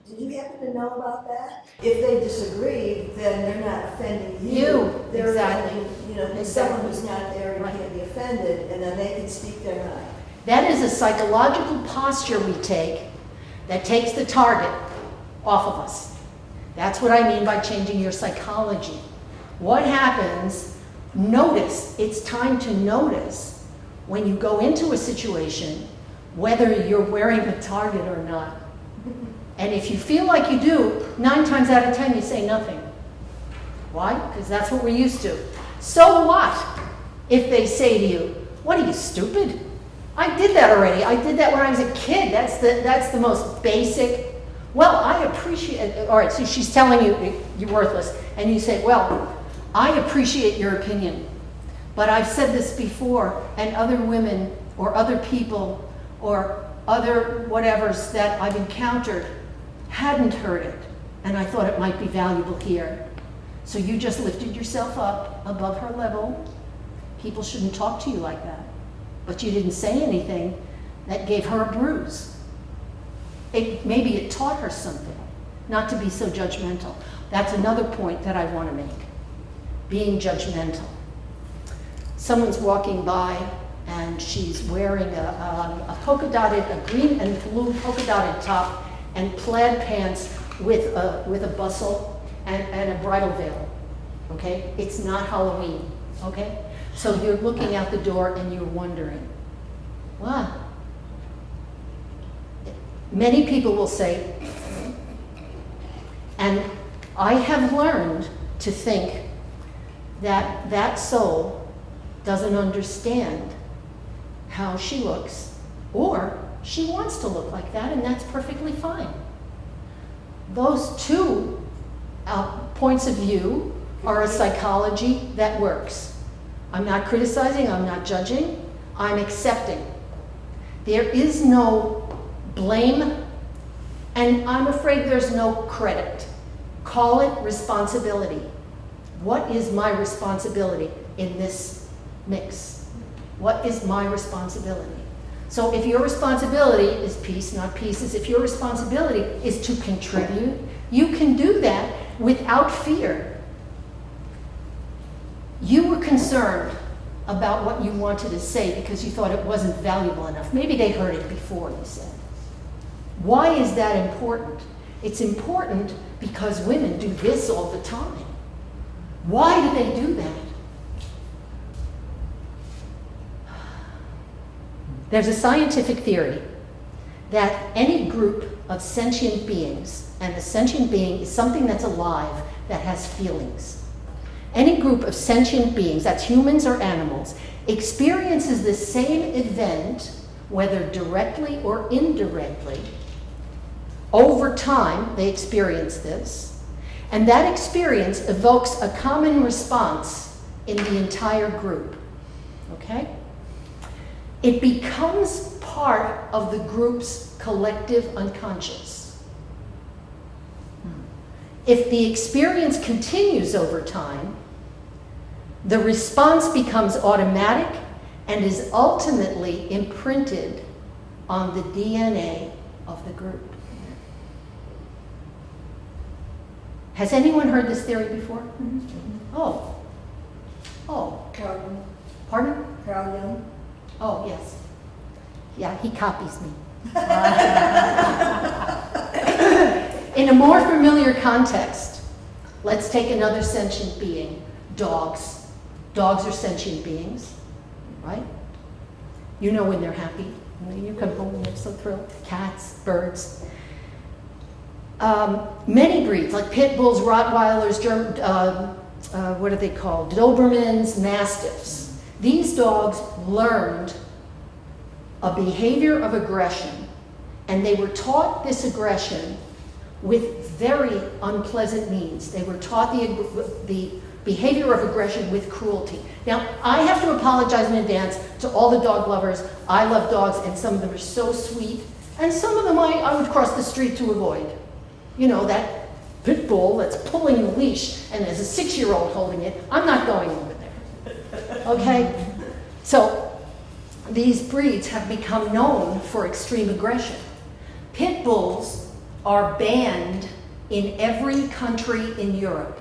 Did you happen to know about that? If they disagree, then they're not offending you. They're exactly. offending, someone who's not there and can't be offended, and then they can speak their mind. That is a psychological posture we take that takes the target off of us. That's what I mean by changing your psychology. What happens, notice, it's time to notice when you go into a situation whether you're wearing the target or not. And if you feel like you do, 9 times out of 10 you say nothing. Why? Because that's what we're used to. So what if they say to you, what are you, stupid? I did that already. I did that when I was a kid. That's the most basic. Well, I appreciate, all right, so she's telling you you're worthless. And you say, well, I appreciate your opinion. But I've said this before, and other women or other people or other whatevers that I've encountered hadn't heard it. And I thought it might be valuable here. So you just lifted yourself up above her level. People shouldn't talk to you like that. But you didn't say anything that gave her a bruise. Maybe it taught her something, not to be so judgmental. That's another point that I want to make, being judgmental. Someone's walking by and she's wearing a polka dotted, a green and blue polka dotted top and plaid pants with a bustle and a bridal veil, okay? It's not Halloween, okay? So you're looking out the door and you're wondering, wow. Many people will say, and I have learned to think that that soul doesn't understand how she looks, or she wants to look like that, and that's perfectly fine. Those two points of view are a psychology that works. I'm not criticizing, I'm not judging, I'm accepting. There is no blame, and I'm afraid there's no credit. Call it responsibility. What is my responsibility in this mix? What is my responsibility? So if your responsibility is peace, not pieces, if your responsibility is to contribute, you can do that without fear. You were concerned about what you wanted to say because you thought it wasn't valuable enough. Maybe they heard it before, you said. Why is that important? It's important because women do this all the time. Why do they do that? There's a scientific theory that any group of sentient beings, and a sentient being is something that's alive that has feelings. Any group of sentient beings, that's humans or animals, experiences the same event, whether directly or indirectly. Over time, they experience this, and that experience evokes a common response in the entire group, okay? It becomes part of the group's collective unconscious. If the experience continues over time, the response becomes automatic and is ultimately imprinted on the DNA of the group. Has anyone heard this theory before? Mm-hmm. Oh. Carl Jung. Pardon? Carl Jung. Oh, yes. Yeah, he copies me. In a more familiar context, let's take another sentient being, dogs. Dogs are sentient beings, right? You know when they're happy. You come home and they're so thrilled. Cats, birds. Many breeds, like pit bulls, Rottweilers, what are they called? Dobermans, Mastiffs. These dogs learned a behavior of aggression, and they were taught this aggression with very unpleasant means. They were taught the behavior of aggression with cruelty. Now, I have to apologize in advance to all the dog lovers. I love dogs, and some of them are so sweet, and some of them I would cross the street to avoid. You know, that pit bull that's pulling the leash, and there's a 6-year-old holding it. I'm not going over there, okay? So these breeds have become known for extreme aggression. Pit bulls are banned in every country in Europe.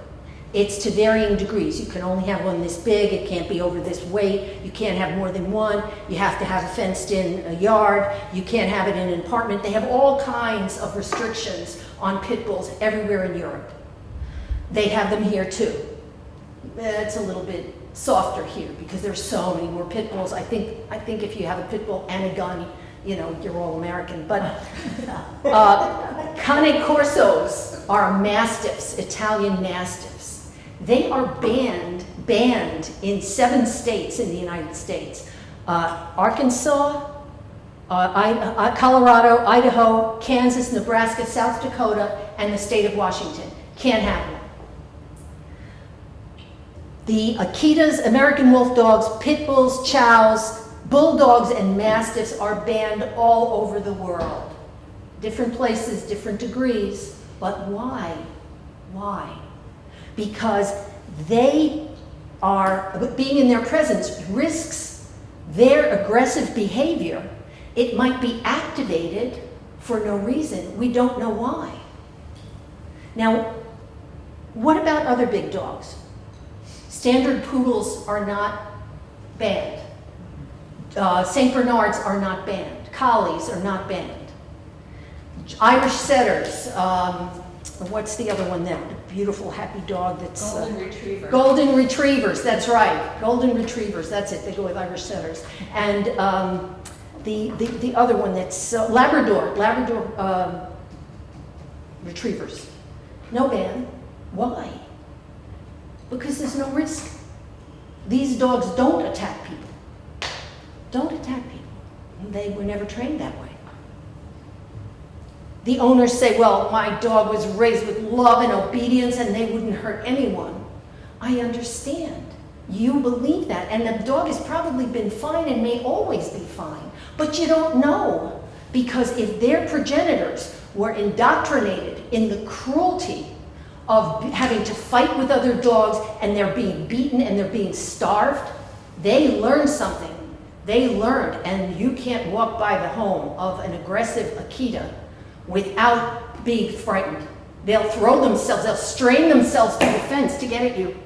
It's to varying degrees. You can only have one this big, it can't be over this weight, you can't have more than one, you have to have a fenced-in yard, you can't have it in an apartment. They have all kinds of restrictions on pit bulls everywhere in Europe. They have them here too. It's a little bit softer here because there's so many more pit bulls. I think if you have a pit bull and a gun, you know, you're all American. But Cane Corsos are mastiffs, Italian mastiffs. They are banned in 7 states in the United States. Arkansas, Colorado, Idaho, Kansas, Nebraska, South Dakota, and the state of Washington. Can't have them. The Akitas, American wolf dogs, pit bulls, chows, bulldogs, and mastiffs are banned all over the world. Different places, different degrees. But why? Why? Because they are, being in their presence risks their aggressive behavior. It might be activated for no reason. We don't know why. Now, what about other big dogs? Standard poodles are not banned. St. Bernards are not banned. Collies are not banned. Irish setters, what's the other one then? The beautiful, happy dog that's... Golden retriever. Golden retrievers, that's right. Golden retrievers, that's it. They go with Irish setters. And the other one that's Labrador retrievers. No ban. Why? Because there's no risk. These dogs don't attack people. Don't attack people. They were never trained that way. The owners say, well, my dog was raised with love and obedience and they wouldn't hurt anyone. I understand. You believe that. And the dog has probably been fine and may always be fine. But you don't know. Because if their progenitors were indoctrinated in the cruelty of having to fight with other dogs and they're being beaten and they're being starved, they learned something. They learned, and you can't walk by the home of an aggressive Akita without being frightened. They'll throw themselves, they'll strain themselves to the fence to get at you.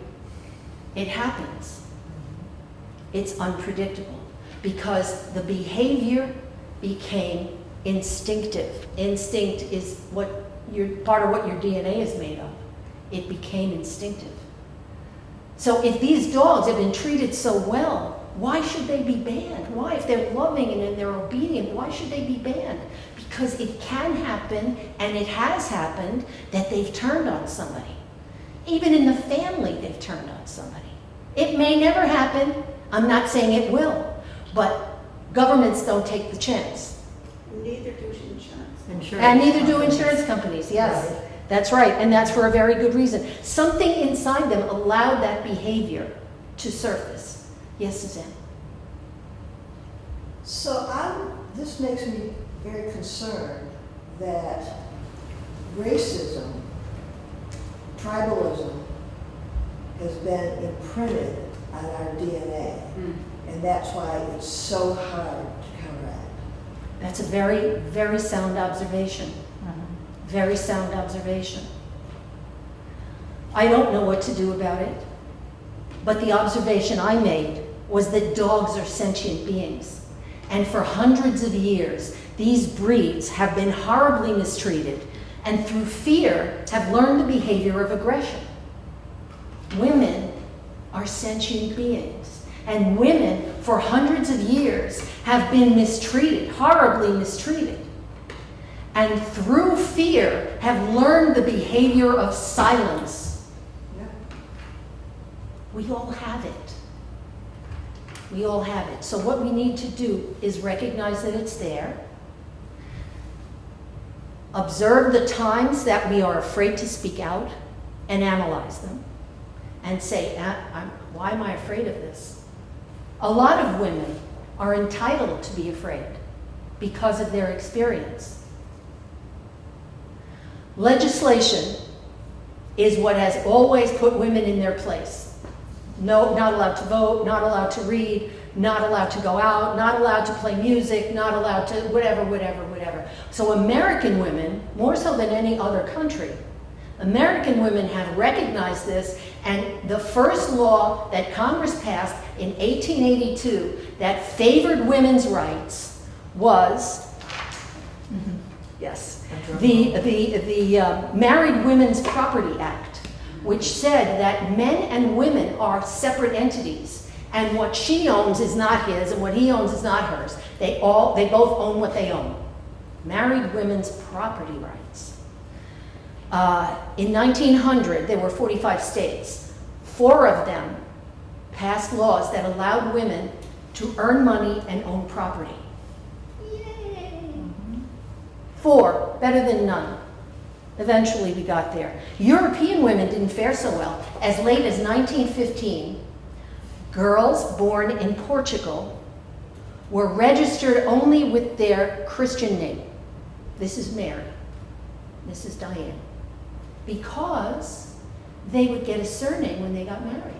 It happens. It's unpredictable because the behavior became instinctive. Instinct is part of what your DNA is made of. It became instinctive. So if these dogs have been treated so well, why should they be banned? Why? If they're loving and they're obedient, why should they be banned? Because it can happen, and it has happened, that they've turned on somebody. Even in the family, they've turned on somebody. It may never happen. I'm not saying it will. But governments don't take the chance. Neither do insurance. And neither do insurance companies, yes. Right. That's right, and that's for a very good reason. Something inside them allowed that behavior to surface. Yes, Suzanne? So this makes me very concerned that racism, tribalism, has been imprinted on our DNA. And that's why it's so hard to counteract. That's a very, very sound observation. Very sound observation. I don't know what to do about it, but the observation I made was that dogs are sentient beings. And for hundreds of years, these breeds have been horribly mistreated and through fear have learned the behavior of aggression. Women are sentient beings. And women, for hundreds of years, have been mistreated, horribly mistreated. And through fear, have learned the behavior of silence. Yeah. We all have it. We all have it. So what we need to do is recognize that it's there. Observe the times that we are afraid to speak out and analyze them. And say, why am I afraid of this? A lot of women are entitled to be afraid because of their experience. Legislation is what has always put women in their place. No, not allowed to vote, not allowed to read, not allowed to go out, not allowed to play music, not allowed to whatever. So American women, more so than any other country, American women have recognized this, and the first law that Congress passed in 1882 that favored women's rights was, yes, the Married Women's Property Act, which said that men and women are separate entities, and what she owns is not his, and what he owns is not hers. They both own what they own. Married women's property rights. In 1900, there were 45 states. 4 of them passed laws that allowed women to earn money and own property. Yay! 4, better than none. Eventually we got there. European women didn't fare so well. As late as 1915, girls born in Portugal were registered only with their Christian name. This is Mary. This is Diane. Because they would get a surname when they got married.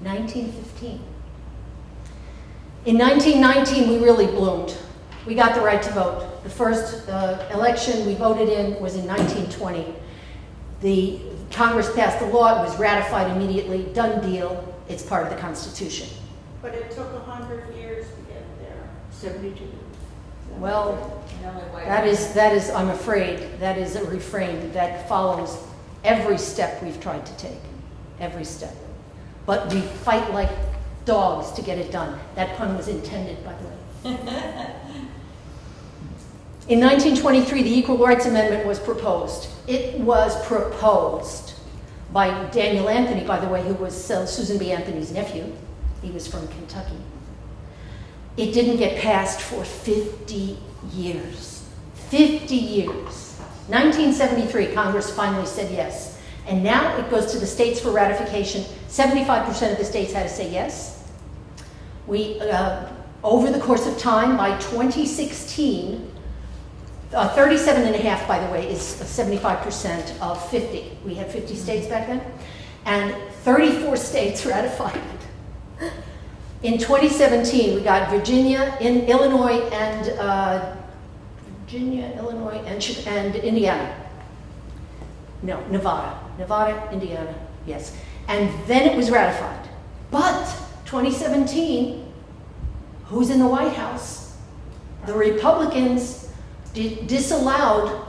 1915. In 1919, we really bloomed. We got the right to vote. The first election we voted in was in 1920. The Congress passed the law, it was ratified immediately, done deal, it's part of the Constitution. But it took 100 years to get there. 72. Well, that is, I'm afraid, that is a refrain that follows every step we've tried to take, every step. But we fight like dogs to get it done. That pun was intended, by the way. In 1923, the Equal Rights Amendment was proposed. It was proposed by Daniel Anthony, by the way, who was Susan B. Anthony's nephew. He was from Kentucky. It didn't get passed for 50 years. 50 years. 1973, Congress finally said yes. And now it goes to the states for ratification. 75% of the states had to say yes. We, over the course of time, by 2016, 37.5, by the way, is 75% of 50. We had 50 states back then. And 34 states ratified it. In 2017, we got Virginia, Illinois, and and Indiana. No, Nevada, Indiana, yes. And then it was ratified. But 2017, who's in the White House? The Republicans disallowed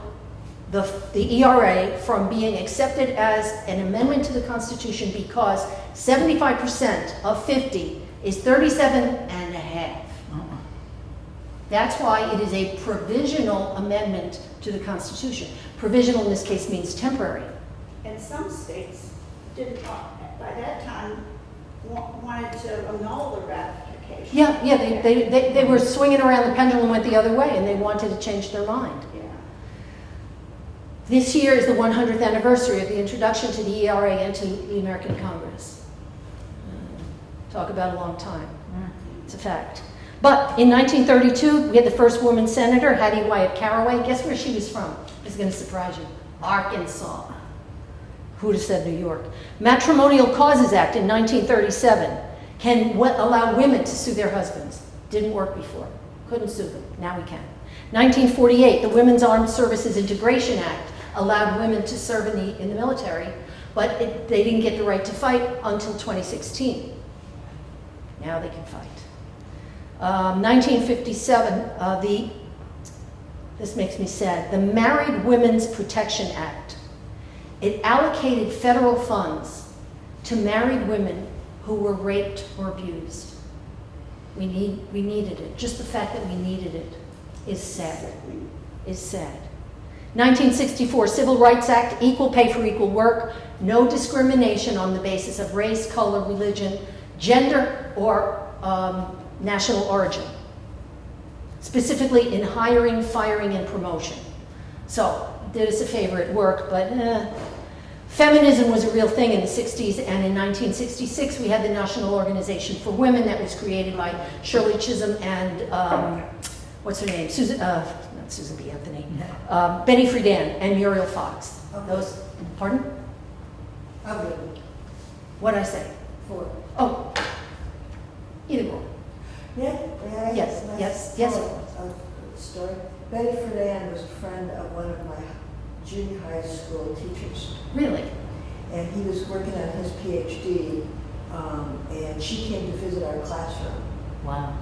the ERA from being accepted as an amendment to the Constitution because 75% of 50 is 37.5. That's why it is a provisional amendment to the Constitution. Provisional in this case means temporary. And some states didn't, by that time, wanted to annul the ratification. Yeah, they were swinging around, the pendulum went the other way, and they wanted to change their mind. Yeah. This year is the 100th anniversary of the introduction to the ERA and to the American Congress. Talk about a long time. It's a fact. But in 1932, we had the first woman senator, Hattie Wyatt Caraway. Guess where she was from? It's going to surprise you. Arkansas. Who would have said New York? Matrimonial Causes Act in 1937 can allow women to sue their husbands. Didn't work before. Couldn't sue them. Now we can. 1948, the Women's Armed Services Integration Act allowed women to serve in the military, but they didn't get the right to fight until 2016. Now they can fight. 1957, this makes me sad, the Married Women's Protection Act. It allocated federal funds to married women who were raped or abused. We needed it. Just the fact that we needed it is sad. 1964, Civil Rights Act, equal pay for equal work, no discrimination on the basis of race, color, religion, gender, or national origin, specifically in hiring, firing, and promotion. So, did us a favor at work, but feminism was a real thing in the 60s, and in 1966 we had the National Organization for Women that was created by Shirley Chisholm and, what's her name? Not Susan B. Anthony. Betty Friedan and Muriel Fox. Okay. Those, pardon? What'd I say? Oh, either one. Yes. Story. Betty Friedan was a friend of one of my junior high school teachers. Really? And he was working on his PhD, and she came to visit our classroom. Wow.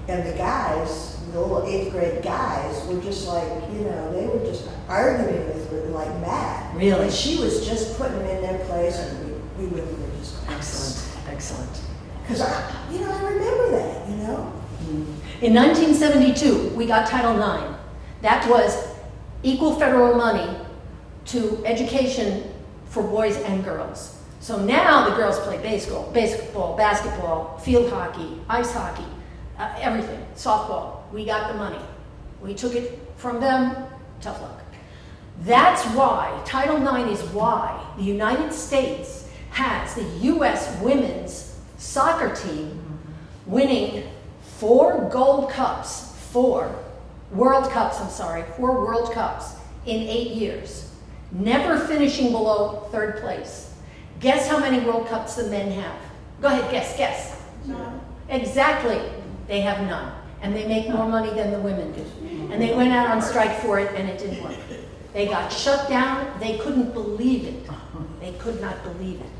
And the guys, the little 8th grade guys, were just like, they were just arguing with her like mad. Really? And she was just putting them in their place, and we were just Excellent. Because I remember that, In 1972, we got Title IX. That was equal federal money to education for boys and girls. So now the girls play baseball, basketball, field hockey, ice hockey, everything, softball. We got the money. We took it from them, tough luck. That's why, Title IX is why the United States has the U.S. women's soccer team winning 4 World Cups in 8 years, never finishing below 3rd place. Guess how many World Cups the men have? Go ahead, guess. None. Exactly, they have none. And they make more money than the women do. And they went out on strike for it, and it didn't work. They got shut down. They couldn't believe it. They could not believe it.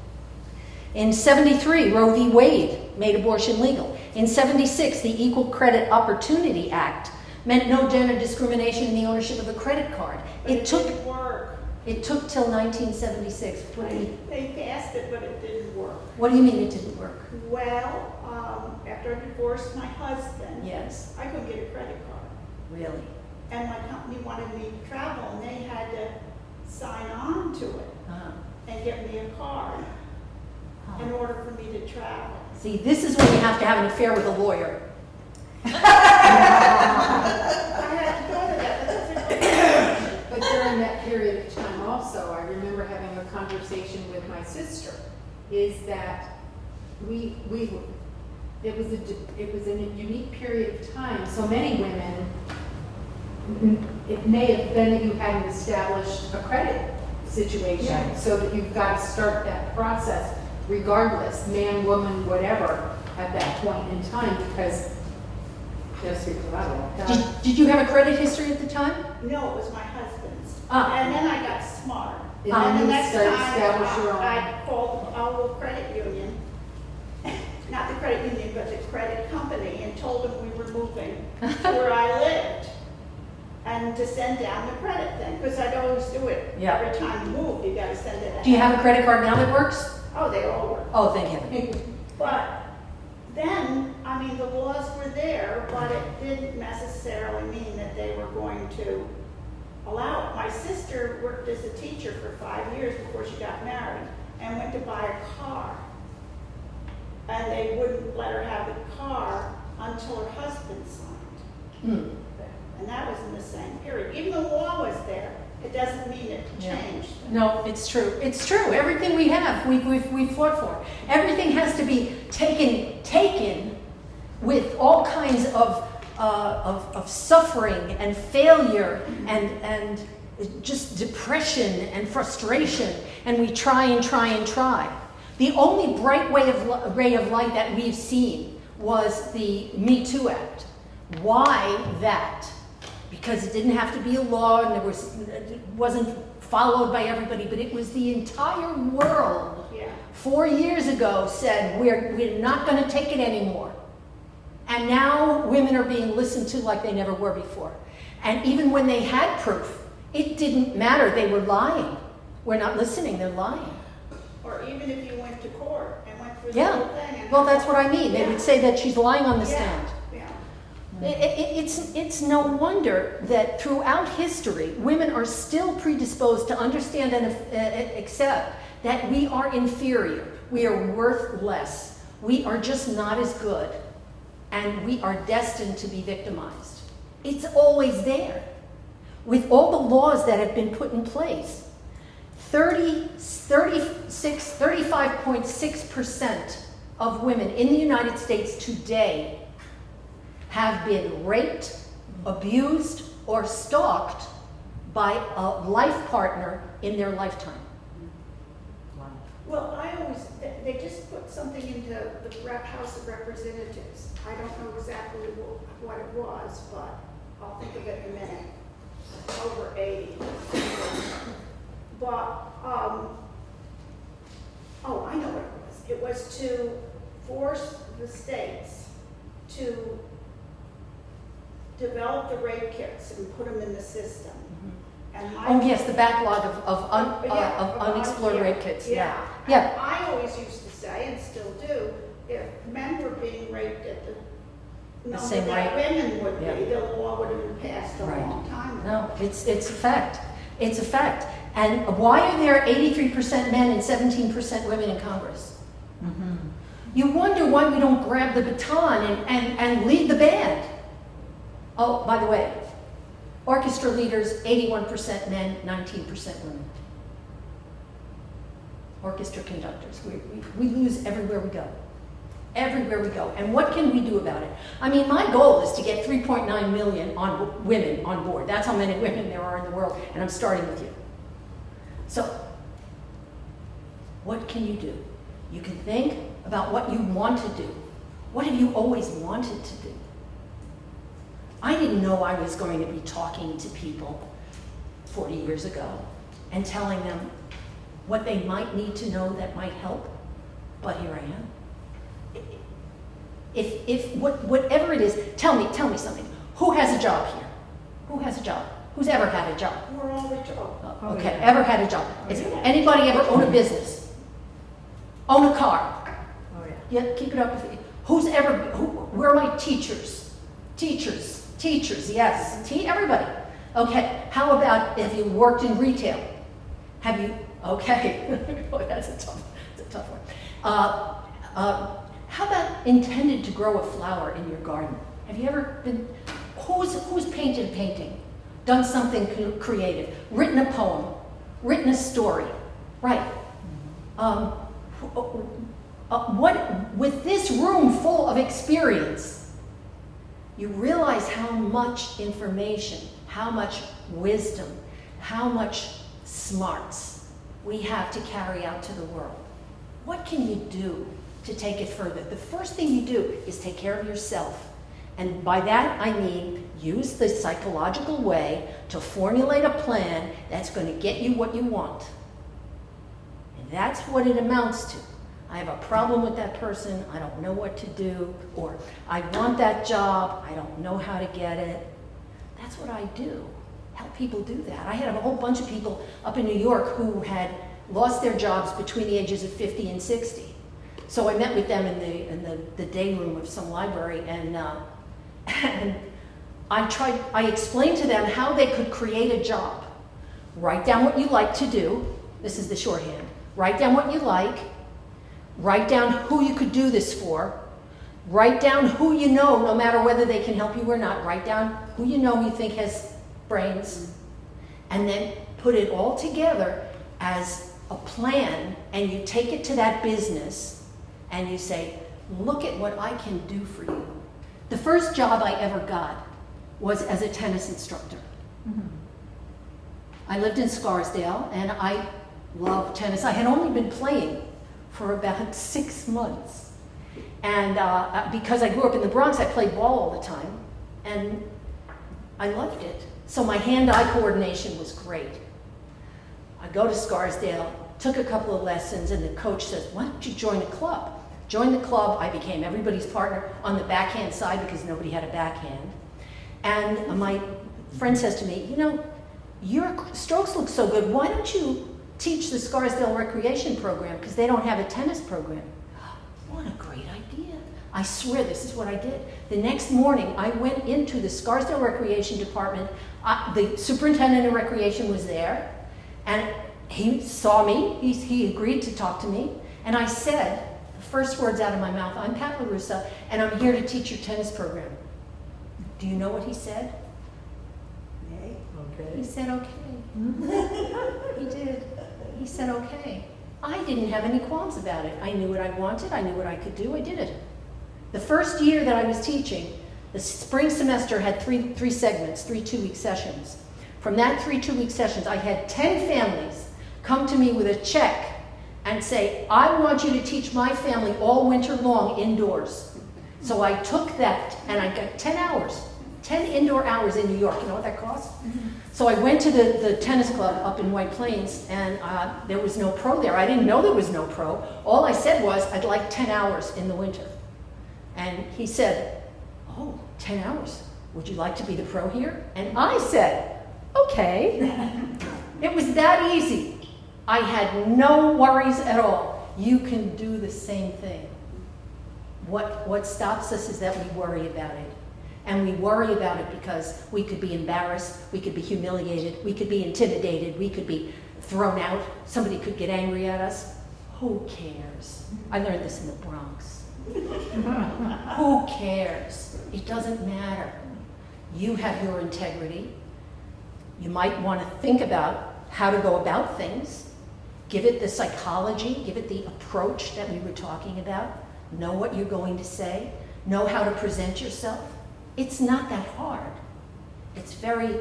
In 73, Roe v. Wade made abortion legal. In 76, the Equal Credit Opportunity Act meant no gender discrimination in the ownership of a credit card. But It took didn't work. till 1976. They passed it, but it didn't work. What do you mean it didn't work? Well, after I divorced my husband, Yes, I couldn't get a credit card. really. And my company wanted me to travel, and they had to sign on to it Uh-huh. and get me a card in order for me to travel. See, this is when you have to have an affair with a lawyer. I had to go to that, but that's a great question. But during that period of time also, I remember having a conversation with my sister, is that it was a unique period of time. So many women, it may have been that you hadn't established a credit situation, Yeah. so that you've got to start that process regardless, man, woman, whatever, at that point in time, because just because Did you have a credit history at the time? No, it was my husband's. Ah. And then I got smart. And And then the you next started time, establish your own. I called our credit union, not the credit union, but the credit company, and told them we were moving to where I lived, and to send down the credit thing, because I'd always do it. Yeah. Every time you move, you gotta send it out. Do you have a credit card now that works? Oh, they all were. Oh, thank heaven. But then, I mean, the laws were there, but it didn't necessarily mean that they were going to allow it. My sister worked as a teacher for 5 years before she got married and went to buy a car. And they wouldn't let her have the car until her husband signed. Hmm. And that was in the same period. Even the law was there, it doesn't mean it Yeah. changed. No, it's true. It's true. Everything we have, we've fought for. Everything has to be taken with all kinds of suffering and failure and just depression and frustration, and we try and try and try. The only bright ray of light that we've seen was the Me Too Act. Why that? Because it didn't have to be a law, and it wasn't followed by everybody, but it was the entire world. Yeah. 4 years ago said, we're not going to take it anymore. And now women are being listened to like they never were before. And even when they had proof, it didn't matter. They were lying. We're not listening, they're lying. Or even if you went to court and went through the Yeah. whole thing. And Well, that's what I mean. They would say that she's lying on the stand. Yeah. It's no wonder that throughout history, women are still predisposed to understand and accept that we are inferior, we are worth less, we are just not as good, and we are destined to be victimized. It's always there. With all the laws that have been put in place, 35.6% of women in the United States today have been raped, abused, or stalked by a life partner in their lifetime. Well, they just put something into the House of Representatives. I don't know exactly what it was, but I'll think of it in a minute. Over 80. But, oh, I know what it was. It was to force the states to develop the rape kits and put them in the system. And Oh yes, the backlog of unexplored yeah, rape kits. Yeah. Yeah. And I always used to say, and still do, if men were being raped at the number same that rate. women would Yeah. be, the law would have been passed a Right. long time ago. No, it's a fact. It's a fact. And why are there 83% men and 17% women in Congress? You wonder why we don't grab the baton and lead the band. Oh, by the way, orchestra leaders, 81% men, 19% women. Orchestra conductors, we lose everywhere we go. Everywhere we go. And what can we do about it? I mean, my goal is to get 3.9 million women on board. That's how many women there are in the world, and I'm starting with you. So, what can you do? You can think about what you want to do. What have you always wanted to do? I didn't know I was going to be talking to people 40 years ago and telling them what they might need to know that might help, but here I am. Whatever it is, tell me something. Who has a job here? Who has a job? Who's ever had a job? We're all the job. Oh, Okay, yeah. ever had a job? Is anybody ever own a business? Own a car? Oh, yeah. Yeah, keep it up. Where are my teachers? Teachers, yes, everybody. Okay, how about if you worked in retail? Have you, okay, oh, that's a tough one. How about intended to grow a flower in your garden? Have you ever been, who's painted a painting? Done something creative? Written a poem? Written a story? Right. With this room full of experience, you realize how much information, how much wisdom, how much smarts we have to carry out to the world. What can you do to take it further? The first thing you do is take care of yourself. And by that I mean use the psychological way to formulate a plan that's going to get you what you want. And that's what it amounts to. I have a problem with that person, I don't know what to do, or I want that job, I don't know how to get it. That's what I do, help people do that. I had a whole bunch of people up in New York who had lost their jobs between the ages of 50 and 60. So I met with them in the day room of some library, and I explained to them how they could create a job. Write down what you like to do, this is the shorthand. Write down what you like, write down who you could do this for, write down who you know, no matter whether they can help you or not, write down who you know you think has brains, and then put it all together as a plan, and you take it to that business, and you say, look at what I can do for you. The first job I ever got was as a tennis instructor. Mm-hmm. I lived in Scarsdale, and I loved tennis. I had only been playing for about 6 months. And because I grew up in the Bronx, I played ball all the time, and I loved it. So my hand-eye coordination was great. I go to Scarsdale, took a couple of lessons, and the coach says, why don't you join a club? Joined the club, I became everybody's partner on the backhand side because nobody had a backhand. And my friend says to me, you know, your strokes look so good, why don't you teach the Scarsdale Recreation Program, because they don't have a tennis program. What a great idea. I swear this is what I did. The next morning, I went into the Scarsdale Recreation Department. The superintendent of recreation was there, and he saw me. He agreed to talk to me, and I said, the first words out of my mouth, I'm Pat LaRussa, and I'm here to teach your tennis program. Do you know what he said? Yay. Okay. He said, okay. He did. He said, okay. I didn't have any qualms about it. I knew what I wanted. I knew what I could do. I did it. The first year that I was teaching, the spring semester had three segments, 3 two-week sessions. From that 3 two-week sessions, I had 10 families come to me with a check and say, I want you to teach my family all winter long indoors. So I took that, and I got 10 hours, 10 indoor hours in New York. You know what that costs? Mm-hmm. So I went to the tennis club up in White Plains, and there was no pro there. I didn't know there was no pro. All I said was, I'd like 10 hours in the winter. And he said, oh, 10 hours. Would you like to be the pro here? And I said, okay. It was that easy. I had no worries at all. You can do the same thing. What stops us is that we worry about it. And we worry about it because we could be embarrassed, we could be humiliated, we could be intimidated, we could be thrown out, somebody could get angry at us. Who cares? I learned this in the Bronx. Who cares? It doesn't matter. You have your integrity. You might want to think about how to go about things. Give it the psychology, give it the approach that we were talking about. Know what you're going to say. Know how to present yourself. It's not that hard. It's very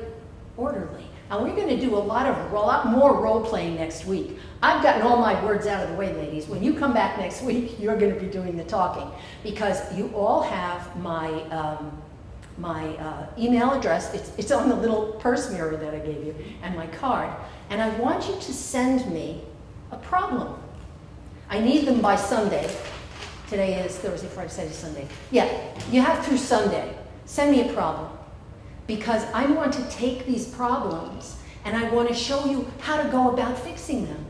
orderly. And we're going to do a lot more role playing next week. I've gotten all my words out of the way, ladies. When you come back next week, you're going to be doing the talking, because you all have my email address. It's on the little purse mirror that I gave you, and my card. And I want you to send me a problem. I need them by Sunday. Today is Thursday, Friday, Saturday, Sunday. Yeah, you have through Sunday. Send me a problem. Because I want to take these problems and I want to show you how to go about fixing them.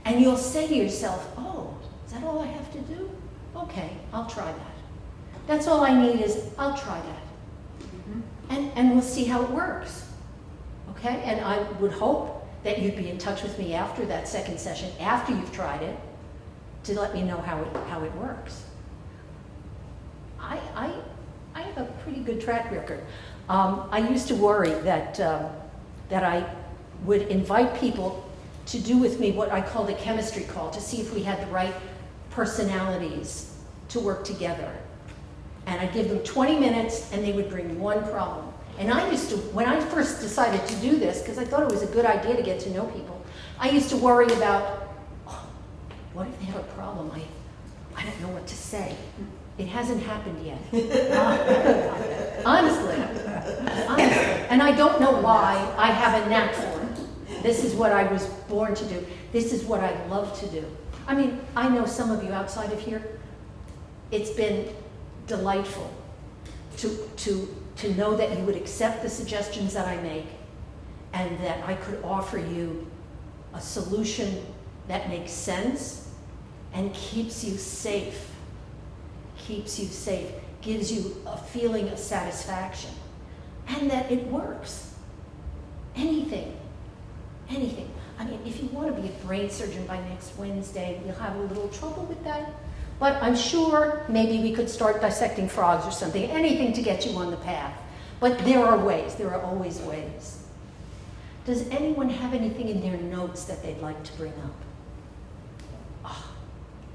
And you'll say to yourself, oh, is that all I have to do? Okay, I'll try that. That's all I need is, I'll try that. And we'll see how it works. Okay, and I would hope that you'd be in touch with me after that second session, after you've tried it, to let me know how it works. I have a pretty good track record. I used to worry that I would invite people to do with me what I called a chemistry call, to see if we had the right personalities to work together. And I'd give them 20 minutes and they would bring one problem. And I used to, when I first decided to do this, because I thought it was a good idea to get to know people, I used to worry about, oh, what if they have a problem? I don't know what to say. It hasn't happened yet. Honestly. And I don't know why I have a knack for it. This is what I was born to do. This is what I love to do. I mean, I know some of you outside of here, it's been delightful to know that you would accept the suggestions that I make and that I could offer you a solution that makes sense and keeps you safe. Keeps you safe, gives you a feeling of satisfaction, and that it works. Anything. I mean, if you want to be a brain surgeon by next Wednesday, you'll have a little trouble with that. But I'm sure maybe we could start dissecting frogs or something, anything to get you on the path. But there are ways, there are always ways. Does anyone have anything in their notes that they'd like to bring up? Oh,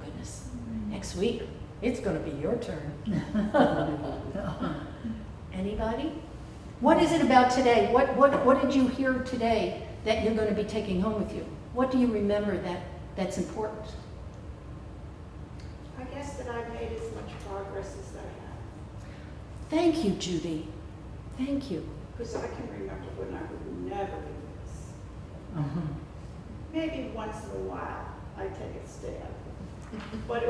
goodness. Next week, it's going to be your turn. Anybody? What is it about today? What did you hear today that you're going to be taking home with you? What do you remember that's important? I guess that I've made as much progress as I have. Thank you, Judy. Thank you. Because I can remember when I would never do this. Maybe once in a while I take a stab. But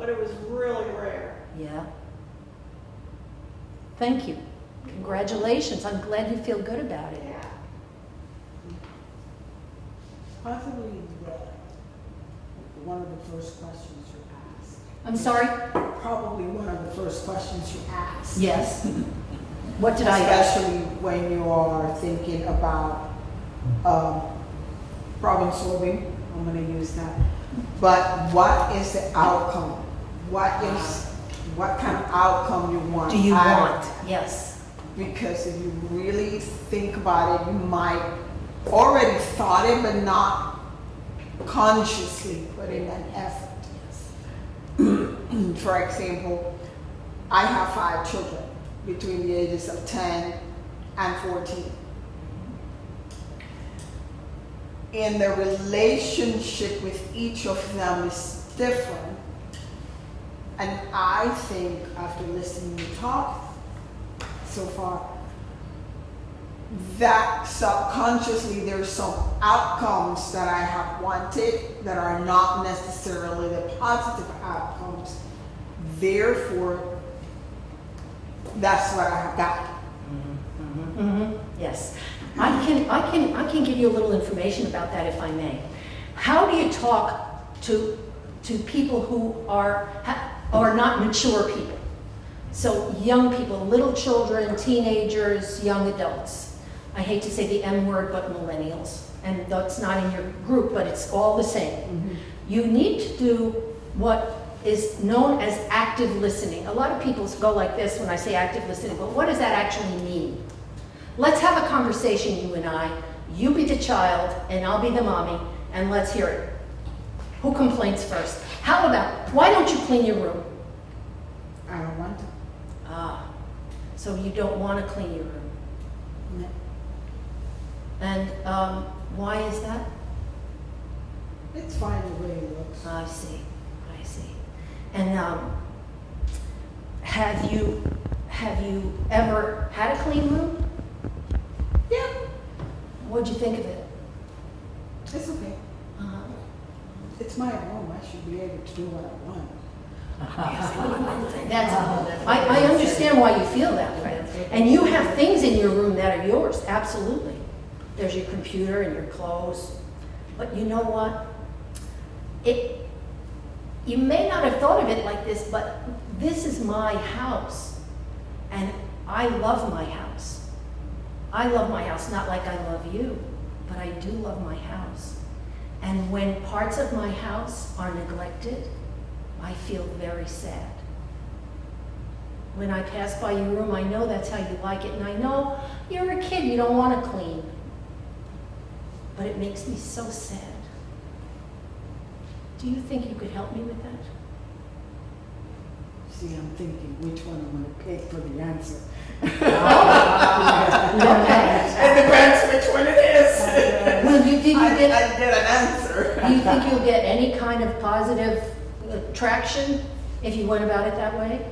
it was really rare. Yeah. Thank you. Congratulations. I'm glad you feel good about it. Yeah. Possibly one of the first questions you asked. I'm sorry? Probably one of the first questions you asked. Yes. What did I ask? Especially when you are thinking about problem solving. I'm going to use that. But what is the outcome? What kind of outcome you want? Do you out of want? it? Yes. Because if you really think about it, you might already thought it, but not consciously put in an effort. Yes. For example, I have 5 children between the ages of 10 and 14. And the relationship with each of them is different. And I think after listening to you talk so far, that subconsciously there's some outcomes that I have wanted that are not necessarily the positive outcomes. Therefore, that's what I have got. Yes. I can give you a little information about that if I may. How do you talk to people who are not mature people? So young people, little children, teenagers, young adults. I hate to say the M word, but millennials. And that's not in your group, but it's all the same. You need to do what is known as active listening. A lot of people go like this when I say active listening, but what does that actually mean? Let's have a conversation, you and I. You be the child, and I'll be the mommy, and let's hear it. Who complains first? How about, why don't you clean your room? I don't want to. Ah, so you don't want to clean your room. No. And why is that? It's fine the way it looks. I see. And have you ever had a clean room? Yeah, What'd you think of it? it's okay. Uh-huh. It's my home, I should be able to do what I want. I understand why you feel that way. And you have things in your room that are yours, absolutely. There's your computer and your clothes. But you know what? You may not have thought of it like this, but this is my house. And I love my house. I love my house, not like I love you, but I do love my house. And when parts of my house are neglected, I feel very sad. When I pass by your room, I know that's how you like it, and I know you're a kid, you don't want to clean. But it makes me so sad. Do you think you could help me with that? See, I'm thinking which one I'm gonna pick for the answer. It depends which one it is. Well, did you I get, get an answer. do you think you'll get any kind of positive traction if you went about it that way?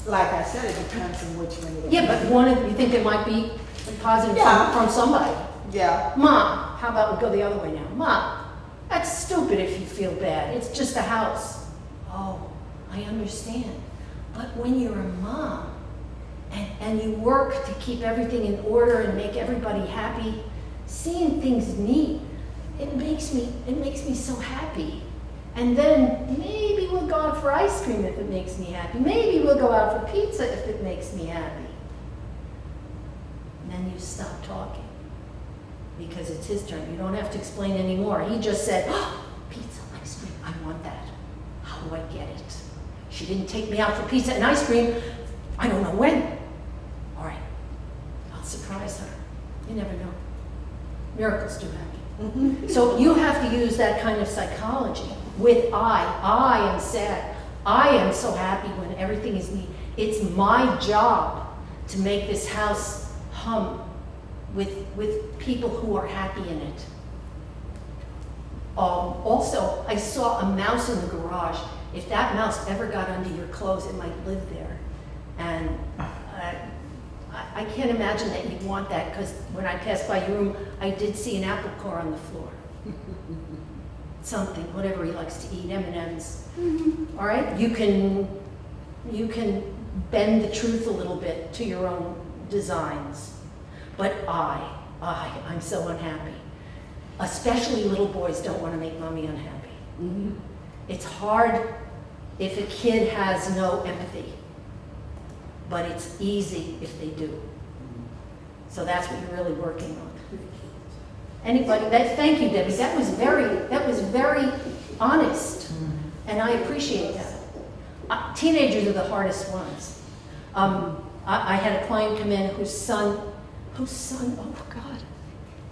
Like I said, it depends on which one it is. Yeah, but you think it might be positive Yeah. from somebody? Yeah. Mom, how about we go the other way now? Mom, that's stupid if you feel bad. It's just a house. Oh, I understand. But when you're a mom and you work to keep everything in order and make everybody happy, seeing things neat, it makes me so happy. And then maybe we'll go out for ice cream if it makes me happy. Maybe we'll go out for pizza if it makes me happy. And then you stop talking because it's his turn. You don't have to explain anymore. He just said, oh, pizza, ice cream, I want that. How do I get it? She didn't take me out for pizza and ice cream. I don't know when. All right, I'll surprise her. You never know. Miracles do happen. So you have to use that kind of psychology. With I am sad. I am so happy when everything is neat. It's my job to make this house hum with people who are happy in it. Also, I saw a mouse in the garage. If that mouse ever got under your clothes, it might live there. And I can't imagine that you'd want that, because when I passed by your room, I did see an apple core on the floor. Something, whatever he likes to eat, M&Ms. All right, you can bend the truth a little bit to your own designs. But I'm so unhappy. Especially little boys don't want to make mommy unhappy. It's hard if a kid has no empathy, but it's easy if they do. So that's what you're really working on. Anybody? Thank you, Debbie. That was very honest, and I appreciate that. Teenagers are the hardest ones. I had a client come in whose son, oh God,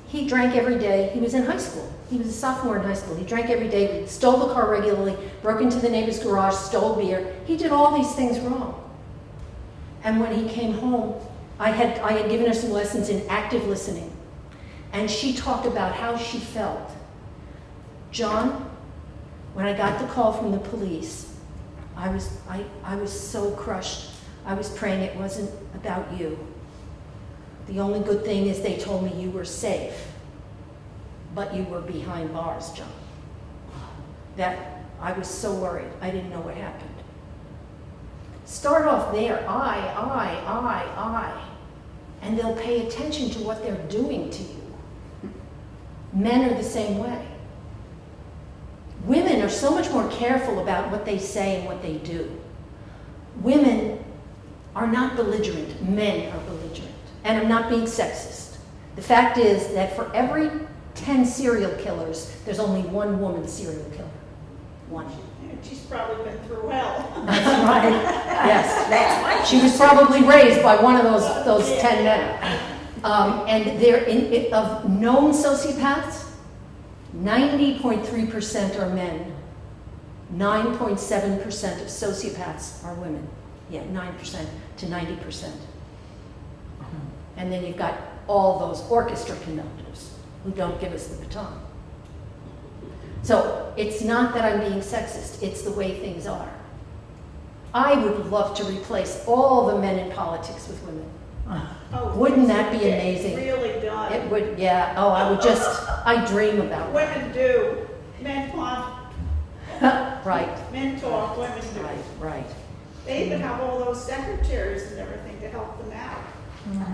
he drank every day. He was in high school. He was a sophomore in high school. He drank every day, stole the car regularly, broke into the neighbor's garage, stole beer. He did all these things wrong. And when he came home, I had given her some lessons in active listening. And she talked about how she felt. John, when I got the call from the police, I was so crushed. I was praying it wasn't about you. The only good thing is they told me you were safe, but you were behind bars, John. That I was so worried. I didn't know what happened. Start off there, I. And they'll pay attention to what they're doing to you. Men are the same way. Women are so much more careful about what they say and what they do. Women are not belligerent, men are belligerent. And I'm not being sexist. The fact is that for every 10 serial killers, there's only one woman serial killer. One. She's probably been through hell. That's right. Yes. That's right. She was probably raised by one of those 10 men. And they're of known sociopaths, 90.3% are men. 9.7% of sociopaths are women. Yeah, 9% to 90%. And then you've got all those orchestra conductors who don't give us the baton. So it's not that I'm being sexist, it's the way things are. I would love to replace all the men in politics with women. Oh, Wouldn't that be amazing? It really does. It would, yeah. Oh, I dream about it. Women do. Men want Right. Men talk, women do. Right. They even have all those secretaries and everything to help them out.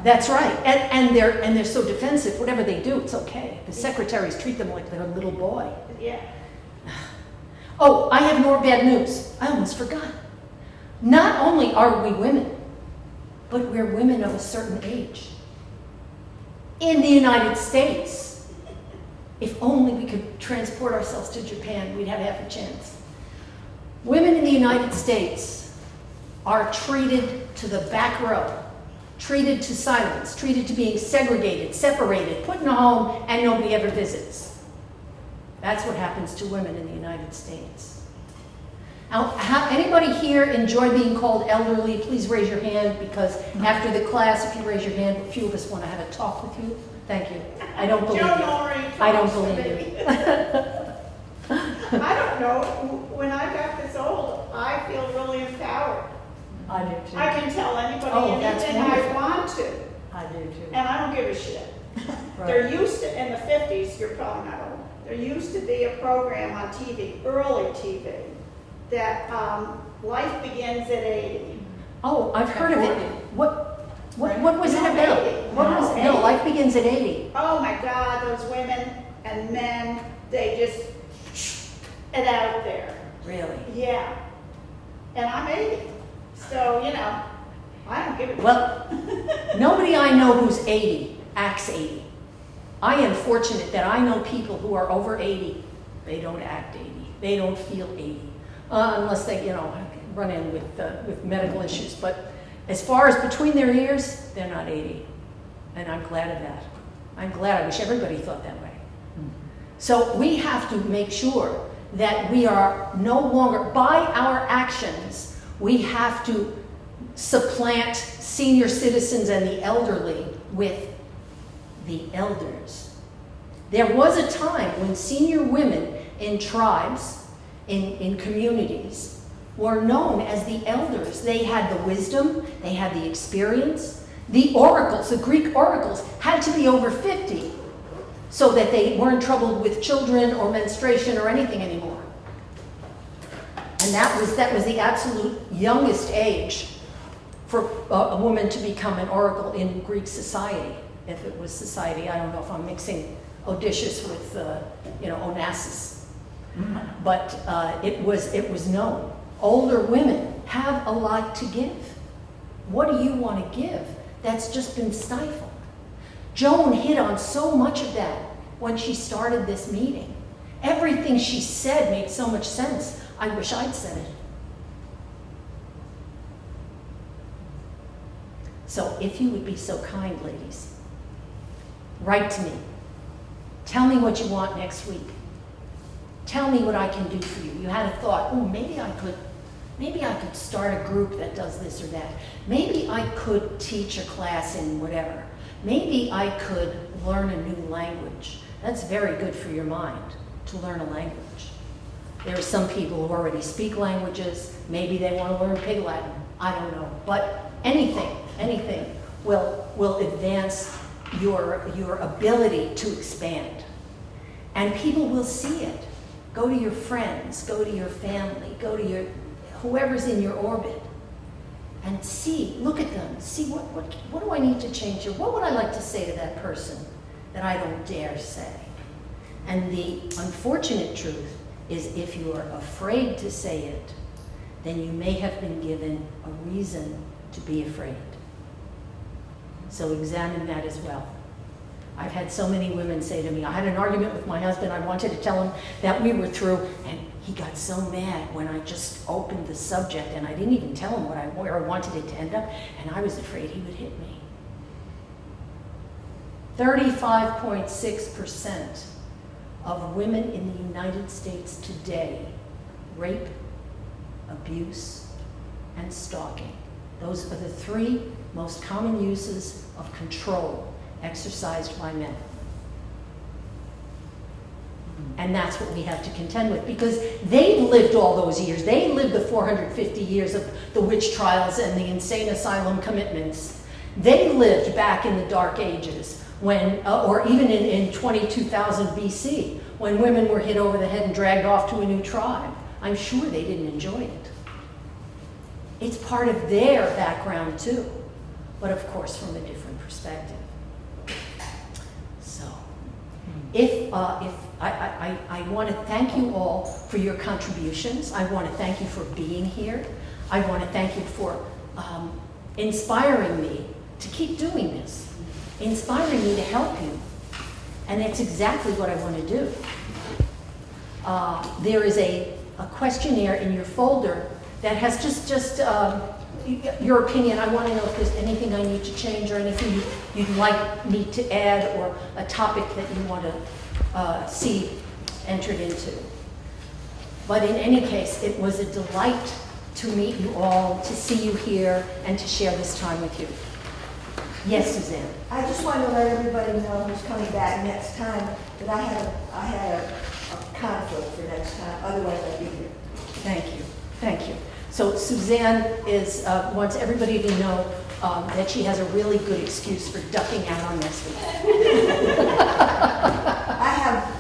That's right. And they're so defensive. Whatever they do, it's okay. The secretaries treat them like they're a little boy. Yeah. Oh, I have more bad news. I almost forgot. Not only are we women, but we're women of a certain age. In the United States. If only we could transport ourselves to Japan, we'd have half a chance. Women in the United States are treated to the back row, treated to silence, treated to being segregated, separated, put in a home, and nobody ever visits. That's what happens to women in the United States. Now, anybody here enjoy being called elderly? Please raise your hand, because after the class, if you raise your hand, a few of us want to have a talk with you. Thank you. I don't believe you. I don't believe you. I don't know. When I got this old, I feel really empowered. I do too. I can tell anybody Oh, that's anything I want to, I do too. and I don't give a shit. There used to, in the 50s, you're probably not old, there used to be a program on TV, early TV, that life begins at 80. Oh, I've heard of it. What was it No, about? 80. What was it? No, No, Life Begins at 80. Oh my God, those women and men, they just it out there. Really? Yeah. And I'm 80. So, you know, I don't give a Well, nobody I know who's 80 acts 80. I am fortunate that I know people who are over 80. They don't act 80. They don't feel 80. Unless they, run in with medical issues. But as far as between their ears, they're not 80. And I'm glad of that. I'm glad. I wish everybody thought that way. So we have to make sure that we are no longer, by our actions, we have to supplant senior citizens and the elderly with the elders. There was a time when senior women in tribes, in communities, were known as the elders. They had the wisdom, they had the experience. The oracles, the Greek oracles, had to be over 50 so that they weren't troubled with children or menstruation or anything anymore. And that was the absolute youngest age for a woman to become an oracle in Greek society. If it was society, I don't know if I'm mixing Odysseus with, Onassis. But it was known. Older women have a lot to give. What do you want to give that's just been stifled? Joan hit on so much of that when she started this meeting. Everything she said made so much sense. I wish I'd said it. So if you would be so kind, ladies, write to me. Tell me what you want next week. Tell me what I can do for you. You had a thought, maybe I could start a group that does this or that. Maybe I could teach a class in whatever. Maybe I could learn a new language. That's very good for your mind, to learn a language. There are some people who already speak languages. Maybe they want to learn Pig Latin. I don't know. But anything will advance your ability to expand. And people will see it. Go to your friends, go to your family, go to whoever's in your orbit, and look at them, see what do I need to change here? What would I like to say to that person that I don't dare say? And the unfortunate truth is, if you are afraid to say it, then you may have been given a reason to be afraid. So examine that as well. I've had so many women say to me, I had an argument with my husband, I wanted to tell him that we were through, and he got so mad when I just opened the subject, and I didn't even tell him where I wanted it to end up, and I was afraid he would hit me. 35.6% of women in the United States today rape, abuse, and stalking. Those are the 3 most common uses of control exercised by men. And that's what we have to contend with, because they've lived all those years. They lived the 450 years of the witch trials and the insane asylum commitments. They lived back in the Dark Ages, when, or even in 22,000 BC, when women were hit over the head and dragged off to a new tribe. I'm sure they didn't enjoy it. It's part of their background too, but of course from a different perspective. So, if I want to thank you all for your contributions. I want to thank you for being here. I want to thank you for inspiring me to keep doing this, inspiring me to help you. And that's exactly what I want to do. There is a questionnaire in your folder that has just your opinion. I want to know if there's anything I need to change or anything you'd like me to add or a topic that you want to see entered into. But in any case, it was a delight to meet you all, to see you here, and to share this time with you. Yes, Suzanne? I just want to let everybody know who's coming back next time that I had a conflict for next time, otherwise I'd be here. Thank you, thank you. So Suzanne wants everybody to know that she has a really good excuse for ducking out on this week. I have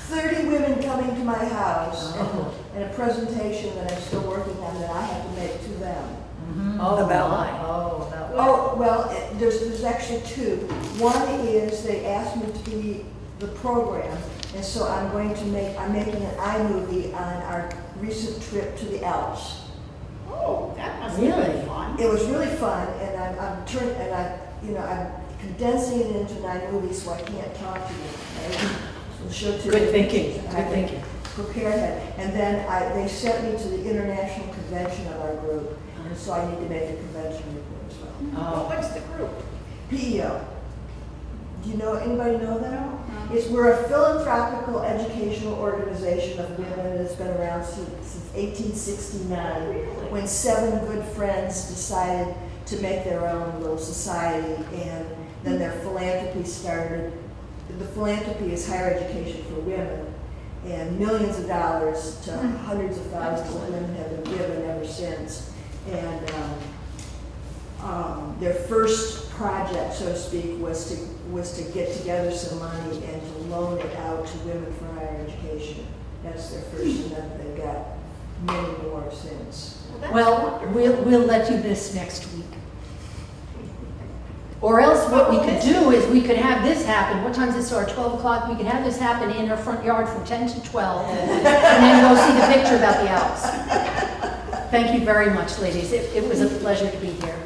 30 women coming to my house and a presentation that I'm still working on that I have to make to them. Oh, About my. Oh, about Oh, well, there's actually two. One is they asked me to be the program, and so I'm making an iMovie on our recent trip to the Alps. Oh, that must Really? have been fun. It was really fun, and I'm condensing it into an iMovie so I can't talk to you. Right? We'll show to Good you. thinking, I good thinking. prepared that, and then they sent me to the international convention of our group, and so I need to make a convention report as well. Oh. What's the group? PEO. Do you know, anybody know that? We're a philanthropical educational organization of women that's been around since 1869, when 7 good friends decided to make their own little society, and then their philanthropy started. The philanthropy is higher education for women, and millions of dollars to hundreds of thousands of women have been given ever since. And their first project, so to speak, was to get together some money and to loan it out to women for higher education. That's their first, and then they've got many more since. Well, we'll let you miss next week. Or else what we could do is we could have this happen. What time is it start? 12 o'clock? We could have this happen in her front yard from 10 to 12. And then go see the picture about the Alps. Thank you very much, ladies. It was a pleasure to be here.